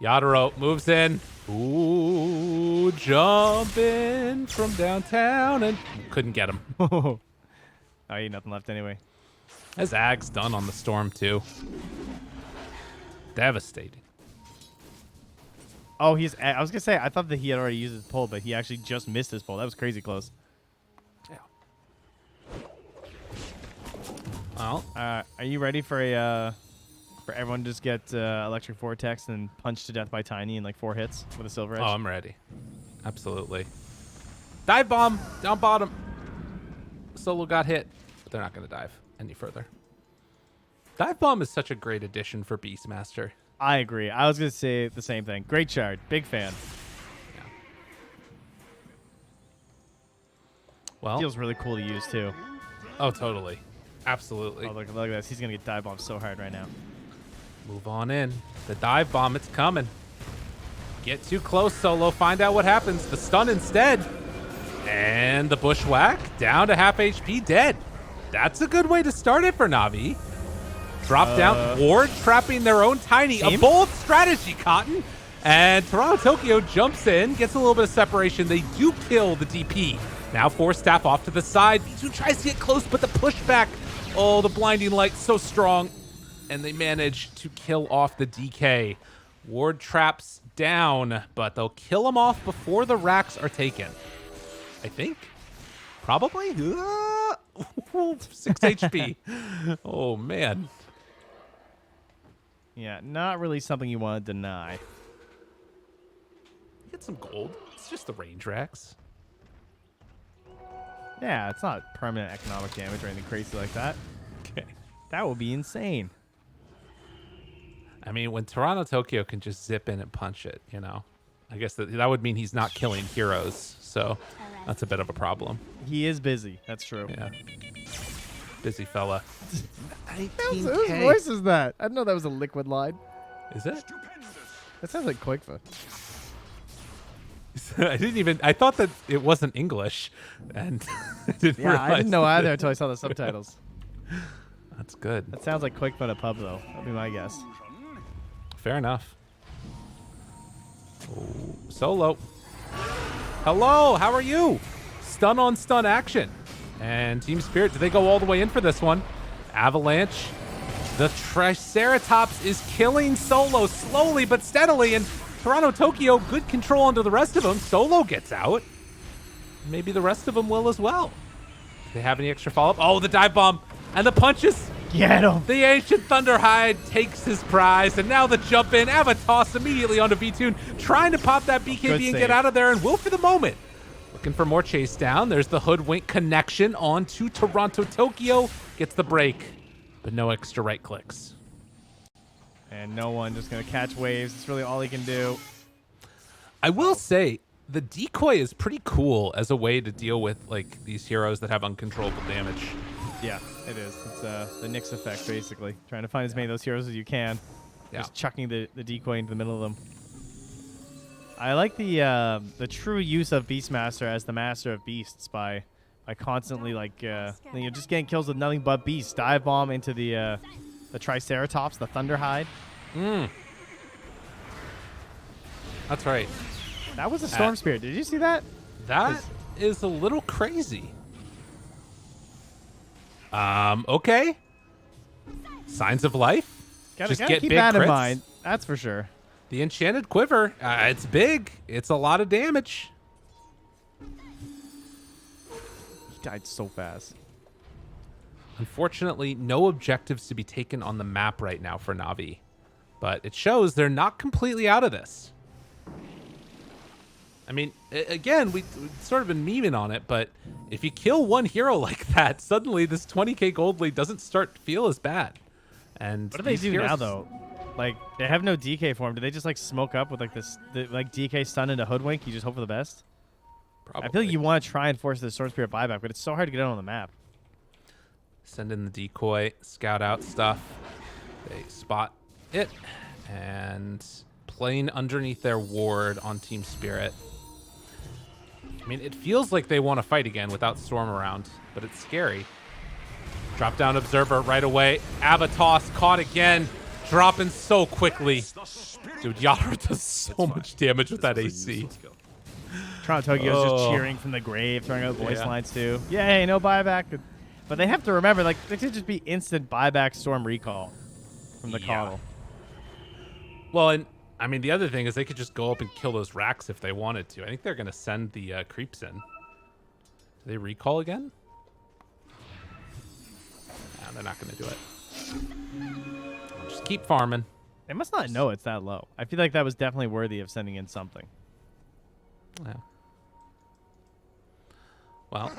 Yadro moves in. Ooh, jumping from downtown and couldn't get him. Oh, he had nothing left anyway. His ag's done on the storm, too. Devastating. Oh, I was going to say, I thought that he had already used his pull, but he actually just missed his pull. That was crazy close. Yeah. Well. Are you ready for a For everyone to just get Electric Vortex and punched to death by Tiny in like 4 hits with a Silver Edge. Oh, I'm ready. Absolutely. Dive bomb down bottom. Solo got hit, but they're not going to dive any further. Dive bomb is such a great addition for Beastmaster. I agree. I was going to say the same thing. Great shard. Big fan. Yeah. Well, Feels really cool to use too. Oh, totally. Absolutely. Oh, look at this. He's going to get dive bombed so hard right now. Move on in. The dive bomb, it's coming. Get too close, Solo. Find out what happens. The stun instead. And the bushwhack down to half HP, dead. That's a good way to start it for NaVi. Drop down, ward trapping their own Tiny. Team? A bold strategy, Cotton. And Toronto Tokyo jumps in, gets a little bit of separation. They do kill the DP. Now Force Staff off to the side. V2 tries to get close, but the pushback. Oh, the blinding light so strong. And they manage to kill off the DK. Ward traps down, but they'll kill him off before the racks are taken. I think. Probably. 6 HP. Oh, man. Yeah, not really something you want to deny. Get some gold. It's just the range racks. Yeah, it's not permanent economic damage or anything crazy like that. Okay. That would be insane. I mean, when Toronto Tokyo can just zip in and punch it, you know, I guess that would mean he's not killing heroes. So that's a bit of a problem. He is busy. That's true. Yeah. Busy fella. Whose voice is that? I didn't know that was a liquid line. Is it? That sounds like Quickfoot. I thought that it wasn't English. And I didn't Yeah, I didn't know either until I saw the subtitles. That's good. That sounds like Quickfoot at pub, though. That'd be my guess. Fair enough. Oh, Solo. Hello, how are you? Stun on stun action. And TSpirit, do they go all the way in for this one? Avalanche. The Triceratops is killing Solo slowly but steadily. And Toronto Tokyo, good control onto the rest of them. Solo gets out. Maybe the rest of them will as well. Do they have any extra follow-up? Oh, the dive bomb and the punches. Get him. The Ancient Thunderhide takes his prize, and now the jump in. Avatos immediately onto V2, trying to pop that BKB and get out of there, and will for the moment. Looking for more chase down. There's the Hoodwink connection onto Toronto Tokyo. Gets the break, but no extra right clicks. And no one just going to catch waves. It's really all he can do. I will say, the decoy is pretty cool as a way to deal with like these heroes that have uncontrollable damage. Yeah, it is. It's the Nyx effect, basically. Trying to find as many of those heroes as you can. Yeah. Just chucking the decoy into the middle of them. I like the true use of Beastmaster as the master of beasts by constantly just getting kills with nothing but beasts. Dive bomb into the Triceratops, the Thunderhide. That's right. That was a Storm Spirit. Did you see that? That is a little crazy. Okay. Signs of life. Gotta get keep big that in crits. mind. That's for sure. The Enchanted Quiver. It's big. It's a lot of damage. He died so fast. Unfortunately, no objectives to be taken on the map right now for NaVi. But it shows they're not completely out of this. I mean, again, we've sort of been memeing on it, but if you kill one hero like that, suddenly this 20k gold lead doesn't start to feel as bad. And what do they do now, though? Like, they have no DK for him. Do they just, like, smoke up with, like, DK stun into Hoodwink? You just hope for the best? Probably. I feel like you want to try and force the Sword Spirit buyback, but it's so hard to get it on the map. Send in the decoy, scout out stuff. They spot it, and playing underneath their ward on TSpirit. I mean, it feels like they want to fight again without Storm around, but it's scary. Drop down Observer right away. Avatos caught again, dropping so quickly. Dude, Yara does so much damage with that AC. Toronto Tokyo's just cheering from the grave, throwing out voice lines too. Yay, no buyback. But they have to remember, like, there could just be instant buyback Storm recall from the coddle. Well, and I mean, the other thing is they could just go up and kill those racks if they wanted to. I think they're going to send the creeps in. Do they recall again? No, they're not going to do it. Just keep farming. They must not know it's that low. I feel like that was definitely worthy of sending in something. Yeah. Well,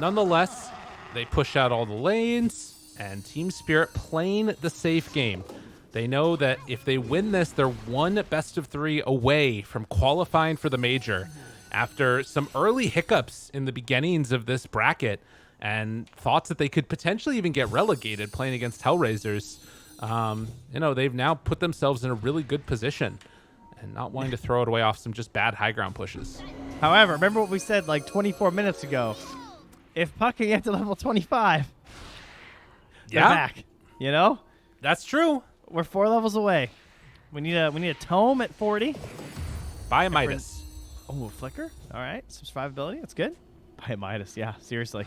nonetheless, they push out all the lanes, and TeamSpirit playing the safe game. They know that if they win this, they're one best of 3 away from qualifying for the major after some early hiccups in the beginnings of this bracket and thoughts that they could potentially even get relegated playing against Hellraisers. You know, they've now put themselves in a really good position and not wanting to throw it away off some just bad high ground pushes. However, remember what we said like 24 minutes ago? If Puck can get to level 25, they're back. You know? That's true. We're 4 levels away. We need a tome at 40. Buy a Midas. Oh, a flicker. All right, some survivability. That's good. Buy a Midas. Yeah, seriously.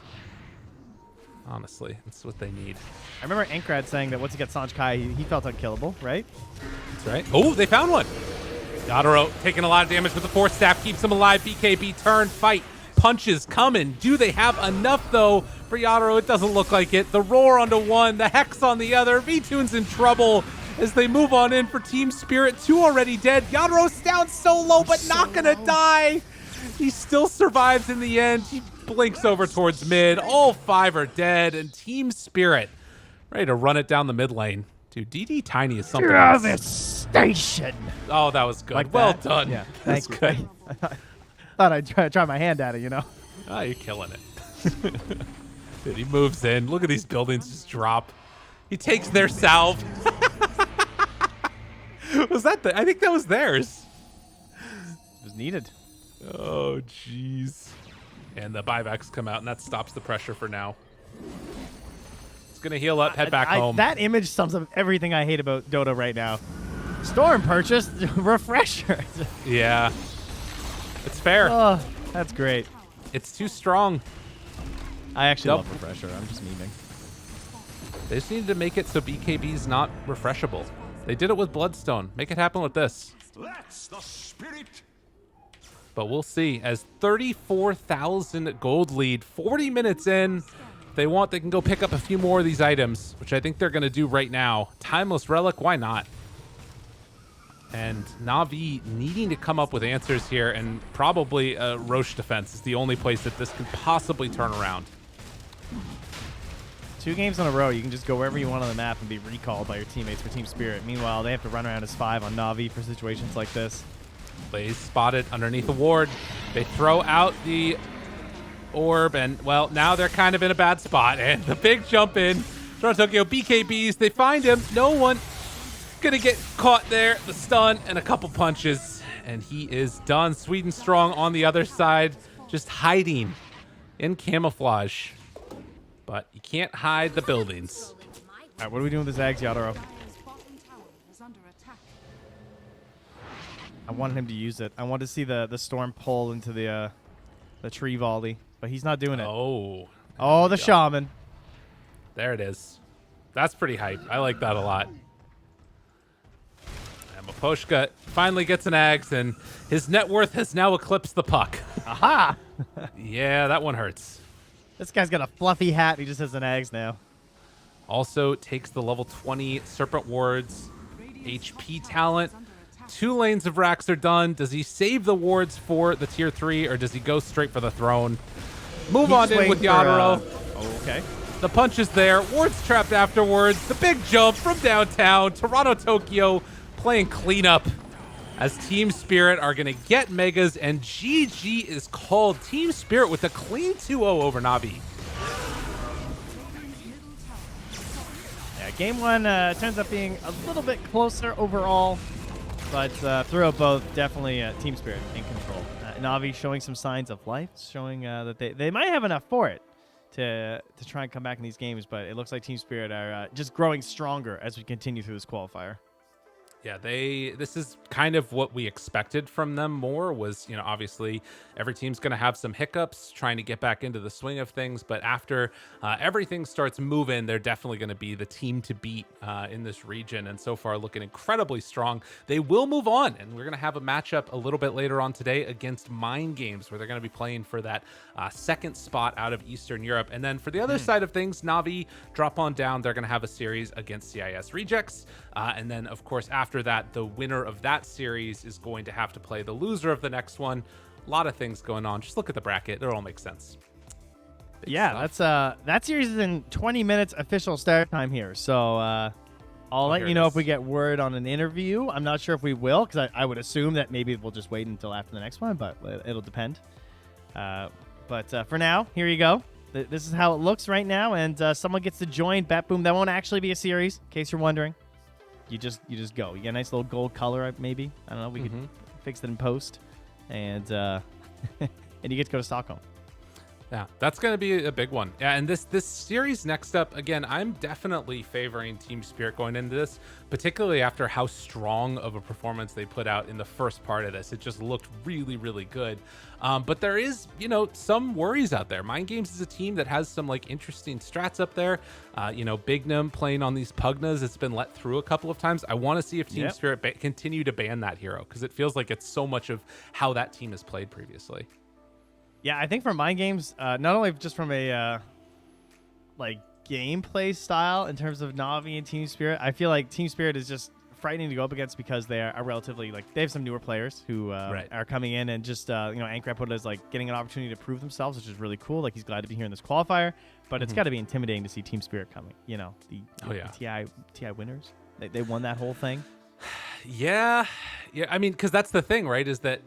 Honestly, that's what they need. I remember Ankrad saying that once he got Sanj Kai, he felt unkillable, right? That's right. Oh, they found one. Yadaro taking a lot of damage with the Force Staff, keeps him alive. BKB turn, fight, punches coming. Do they have enough, though, for Yadaro? It doesn't look like it. The Roar onto one, the Hex on the other. V-Tune's in trouble as they move on in for TeamSpirit. 2 already dead. Yadaro's down so low, but not going to die. He still survives in the end. He blinks over towards mid. All 5 are dead, and TeamSpirit ready to run it down the mid lane. Dude, DD Tiny is something else. Devastation. Oh, that was good. Like well that? done. Yeah, That's thank good. you. Thought I'd try my hand at it, you know? Oh, you're killing it. Dude, he moves in. Look at these buildings just drop. He takes their salve. Was that I think that was theirs. It was needed. Oh, jeez. And the buybacks come out, and that stops the pressure for now. It's going to heal up, head back home. That image sums up everything I hate about Dota right now. Storm purchased refresher. Yeah. It's fair. Oh, that's great. It's too strong. I actually love refresher. I'm just memeing. They just needed to make it so BKB's not refreshable. They did it with Bloodstone. Make it happen with this. That's the spirit. But we'll see. As 34,000 gold lead, 40 minutes in. If they want, they can go pick up a few more of these items, which I think they're going to do right now. Timeless Relic, why not? And NaVi needing to come up with answers here, and probably Roche defense is the only place that this can possibly turn around. 2 games in a row, you can just go wherever you want on the map and be recalled by your teammates for TeamSpirit. Meanwhile, they have to run around as 5 on NaVi for situations like this. Blaze spotted underneath the ward. They throw out the orb, and, well, now they're kind of in a bad spot. And the big jump in. Tokyo BKBs, they find him. No one gonna get caught there. The stun and a couple punches, and he is done. Sweden Strong on the other side, just hiding in camouflage. But you can't hide the buildings. All right, what are we doing with this Ags, Yadaro? I wanted him to use it. I wanted to see the storm pull into the tree volley, but he's not doing it. Oh, the shaman. There it is. That's pretty hype. I like that a lot. And Maposhka finally gets an Ags, and his net worth has now eclipsed the puck. Aha! Yeah, that one hurts. This guy's got a fluffy hat. He just has an Ags now. Also takes the level 20 Serpent Wards HP talent. 2 lanes of racks are done. Does he save the wards for the tier 3, or does he go straight for the throne? Move on in with Yadaro. Okay. The punch is there. Ward's trapped afterwards. The big jump from downtown. Toronto, Tokyo playing cleanup as TeamSpirit are going to get Megas, and GG is called. TeamSpirit with a clean 2-0 over NaVi. Yeah, game 1 turns up being a little bit closer overall, but throughout both, definitely TeamSpirit in control. NaVi showing some signs of life, showing that they might have enough for it to try and come back in these games, but it looks like TeamSpirit are just growing stronger as we continue through this qualifier. Yeah, this is kind of what we expected from them more was, obviously every team's going to have some hiccups trying to get back into the swing of things. But after everything starts moving, they're definitely going to be the team to beat in this region. And so far looking incredibly strong. They will move on, and we're going to have a matchup a little bit later on today against Mind Games, where they're going to be playing for that second spot out of Eastern Europe. And then for the other side of things, NaVi drop on down. They're going to have a series against CIS Rejects. And then, of course, after that, the winner of that series is going to have to play the loser of the next one. A lot of things going on. Just look at the bracket. It all makes sense. Big yeah, stuff. that series is in 20 minutes official start time here. So I'll let you know if we get word on an interview. I'm not sure if we will, because I would assume that maybe we'll just wait until after the next one, but it'll depend. But for now, here you go. This is how it looks right now, and someone gets to join Bet Boom. That won't actually be a series, in case you're wondering. You just go. You get a nice little gold color, maybe. I don't know. We could fix it in post, and and you get to go to Stockholm. Yeah, that's going to be a big one. Yeah, and this series next up, again, I'm definitely favoring TeamSpirit going into this, particularly after how strong of a performance they put out in the first part of this. It just looked really, really good. But there is, some worries out there. Mind Games is a team that has some interesting strats up there. Bignum playing on these Pugnas, it's been let through a couple of times. I want to see if TeamSpirit continue to ban that hero, because it feels like it's so much of how that team has played previously. Yeah, I think for Mind Games, not only just from a gameplay style in terms of NaVi and TeamSpirit, I feel like TeamSpirit is just frightening to go up against because they are relatively they have some newer players who are coming in, and just Ankrat put it as getting an opportunity to prove themselves, which is really cool. He's glad to be here in this qualifier, but it's got to be intimidating to see TeamSpirit coming. The TI winners, they won that whole thing. Yeah. I mean, because that's the thing, right? Is that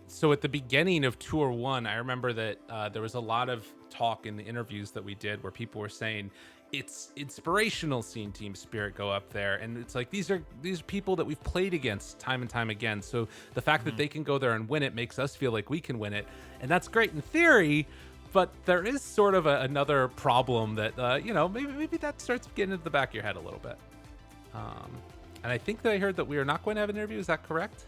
so at the beginning of Tour 1, I remember that there was a lot of talk in the interviews that we did where people were saying it's inspirational seeing TeamSpirit go up there, and it's these are people that we've played against time and time again. So the fact that they can go there and win it makes us feel like we can win it, and that's great in theory. But there is sort of another problem that maybe that starts getting into the back of your head a little bit. And I think that I heard that we are not going to have an interview. Is that correct?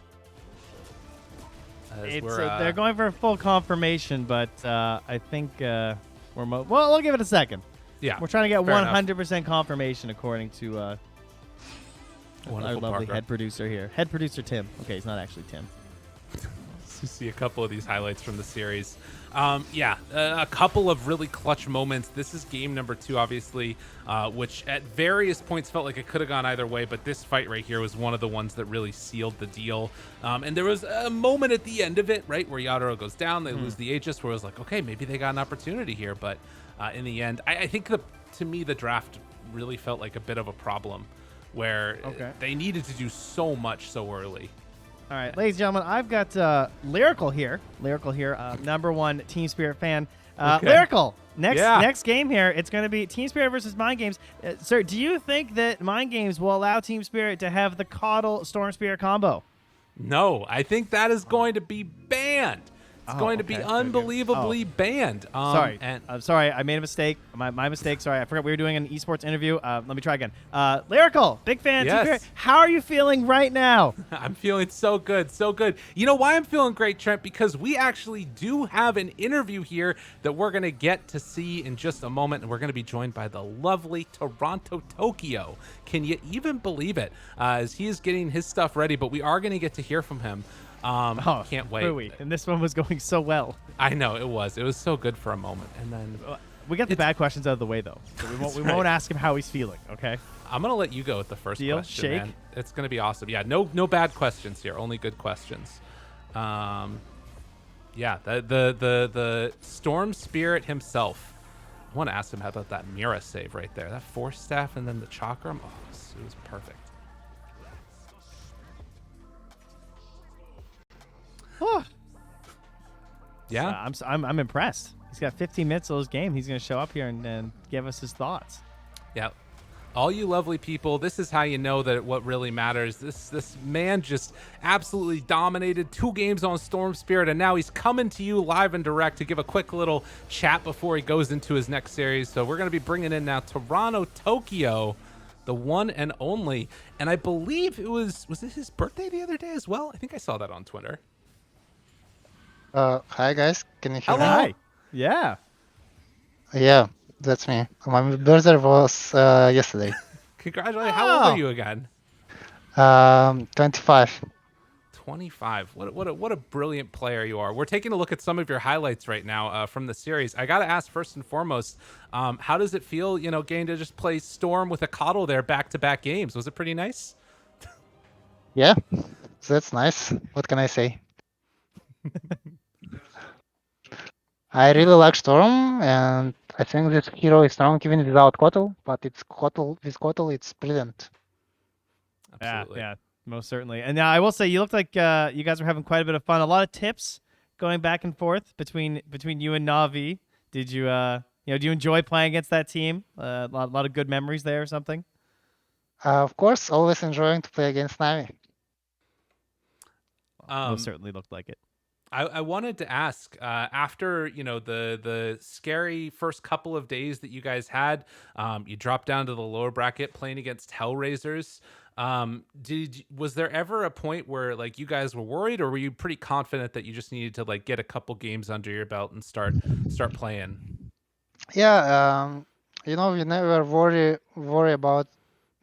They're going for a full confirmation, but I think we'll give it a second. Yeah, we're trying to get 100% confirmation according to our lovely head producer here. Head producer Tim. Okay, he's not actually Tim. To see a couple of these highlights from the series. A couple of really clutch moments. This is game number 2, obviously, which at various points felt like it could have gone either way, but this fight right here was one of the ones that really sealed the deal. And there was a moment at the end of it, right, where Yadoro goes down, they lose the Aegis, where it was like, okay, maybe they got an opportunity here, but in the end, I think to me the draft really felt like a bit of a problem, where they needed to do so much so early. All right, ladies and gentlemen, I've got Lyrical here. Number 1 TeamSpirit fan. Lyrical, next game here, it's going to be TeamSpirit versus Mind Games. Sir, do you think that Mind Games will allow TeamSpirit to have the Coddle Storm Spirit combo? No, I think that is going to be banned. It's going to be unbelievably banned. Sorry. I'm sorry. I made a mistake. My mistake. Sorry. I forgot we were doing an esports interview. Let me try again. Lyrical, big fan. Yes. How are you feeling right now? I'm feeling so good. So good. You know why I'm feeling great, Trent? Because we actually do have an interview here that we're going to get to see in just a moment. And we're going to be joined by the lovely Toronto Tokyo. Can you even believe it? As he is getting his stuff ready, but we are going to get to hear from him. Can't wait. Really? And this one was going so well. I know it was. It was so good for a moment, and then we got the bad questions out of the way, though. So we won't ask him how he's feeling. Okay. I'm gonna let you go with the first question. Shake. Man. It's gonna be awesome. Yeah. No bad questions here. Only good questions. The Storm Spirit himself. I want to ask him how about that Mira save right there. That Force Staff and then the Chakram. Oh, it was perfect. Yeah, I'm impressed. He's got 15 minutes of his game. He's going to show up here and give us his thoughts. Yeah, all you lovely people, this is how you know that what really matters. This man just absolutely dominated 2 games on Storm Spirit, and now he's coming to you live and direct to give a quick little chat before he goes into his next series. So we're going to be bringing in now Toronto Tokyo, the one and only, and I believe was it his birthday the other day as well? I think I saw that on Twitter. Hi guys, can you hear me? Hi. Yeah. Yeah, that's me. My birthday was yesterday. Congratulations. How old are you again? 25. 25. What a brilliant player you are. We're taking a look at some of your highlights right now from the series. I got to ask first and foremost, how does it feel, getting to just play Storm with a Coddle there back-to-back games? Was it pretty nice? Yeah, that's nice. What can I say? I really like Storm, and I think this hero is strong even without Kotal, but it's Kotal with Kotal, it's brilliant. Absolutely. Yeah, most certainly. And I will say, you looked like you guys were having quite a bit of fun. A lot of tips going back and forth between you and NaVi. Did you do you enjoy playing against that team? A lot of good memories there or something. Of course, always enjoying to play against NaVi. Most certainly looked like it. I wanted to ask after the scary first couple of days that you guys had, you dropped down to the lower bracket playing against Hellraisers. Was there ever a point where like you guys were worried, or were you pretty confident that you just needed to like get a couple games under your belt and start playing? Yeah, we never worry about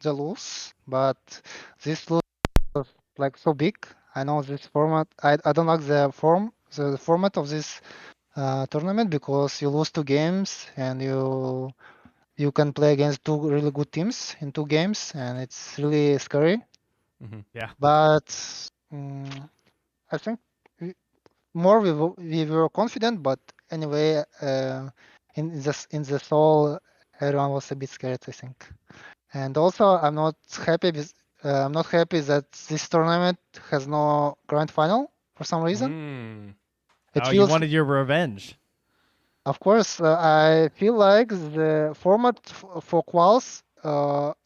the lose, but this lose was like so big. I know this format. I don't like the format of this tournament because you lose 2 games and you can play against 2 really good teams in 2 games, and it's really scary. Yeah. But I think we, more we were confident, but anyway, in the soul, everyone was a bit scared, I think. And also, I'm not happy that this tournament has no grand final for some reason. It Oh, you feels, wanted your revenge. of course, I feel like the format for quals,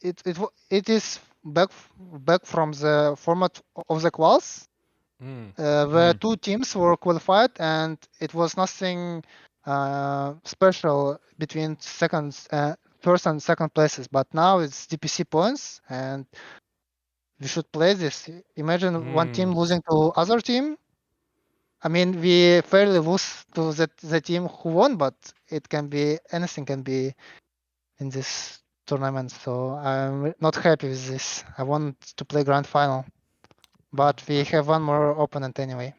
it is back from the format of the quals, where 2 teams were qualified, and it was nothing special between first and second places. But now it's DPC points, and we should play this. Imagine one team losing to other team. I mean, we fairly lose to the team who won, but anything can be in this tournament. So I'm not happy with this. I want to play grand final, but we have one more opponent anyway.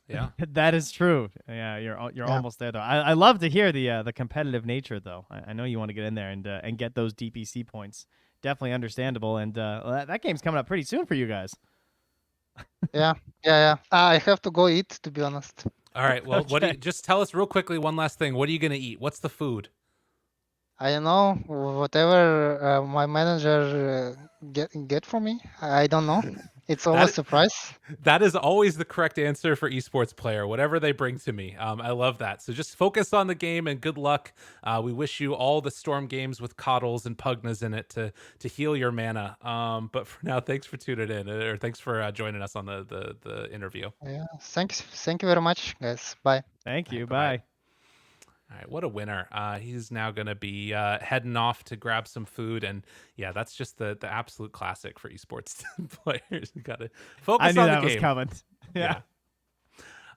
Yeah. That is true. Yeah, you're almost there though. I love to hear the competitive nature though. I know you want to get in there and get those DPC points. Definitely understandable. And that game's coming up pretty soon for you guys. Yeah. I have to go eat, to be honest. All right. Well, what do you Okay. just tell us real quickly? One last thing. What are you gonna eat? What's the food? I don't know, whatever my manager get for me. I don't know. It's always That a surprise. that is always the correct answer for esports player. Whatever they bring to me, I love that. So just focus on the game and good luck. We wish you all the Storm games with coddles and pugnas in it to heal your mana. But for now, thanks for tuning in, or thanks for joining us on the interview. Yeah. Thank you very much, guys. Bye. Thank you. Bye bye. Bye. All right, what a winner. He's now going to be heading off to grab some food. And yeah, that's just the absolute classic for esports players. You got to focus I knew on that the was game. coming. Yeah.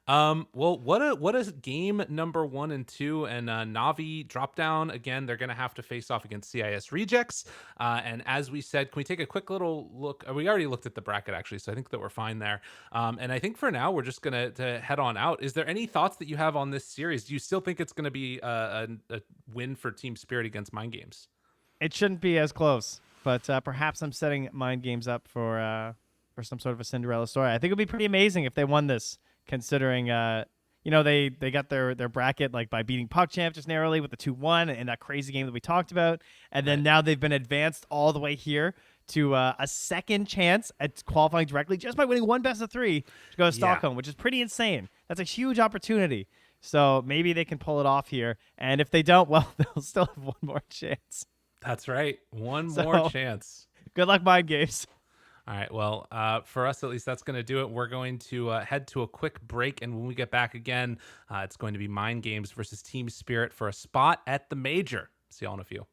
Well, what is game number 1 and 2, and NaVi drop down again. They're gonna have to face off against CIS Rejects. And as we said, can we take a quick little look? We already looked at the bracket actually, so I think that we're fine there. And I think for now we're just gonna head on out. Is there any thoughts that you have on this series? Do you still think it's gonna be a win for TeamSpirit against Mind Games? It shouldn't be as close, but perhaps I'm setting Mind Games up for some sort of a Cinderella story. I think it would be pretty amazing if they won this, considering they got their bracket like by beating PuckChamp just narrowly with the 2-1 and that crazy game that we talked about, and then now they've been advanced all the way here to a second chance at qualifying directly just by winning one best of 3 to go to Stockholm, which is pretty insane. That's a huge opportunity. So maybe they can pull it off here, and if they don't, well, they'll still have one more chance. That's right. One more chance. Good luck, Mind Games. All right. Well, for us, at least, that's going to do it. We're going to head to a quick break. And when we get back again, it's going to be Mind Games versus TeamSpirit for a spot at the major. See y'all in a few.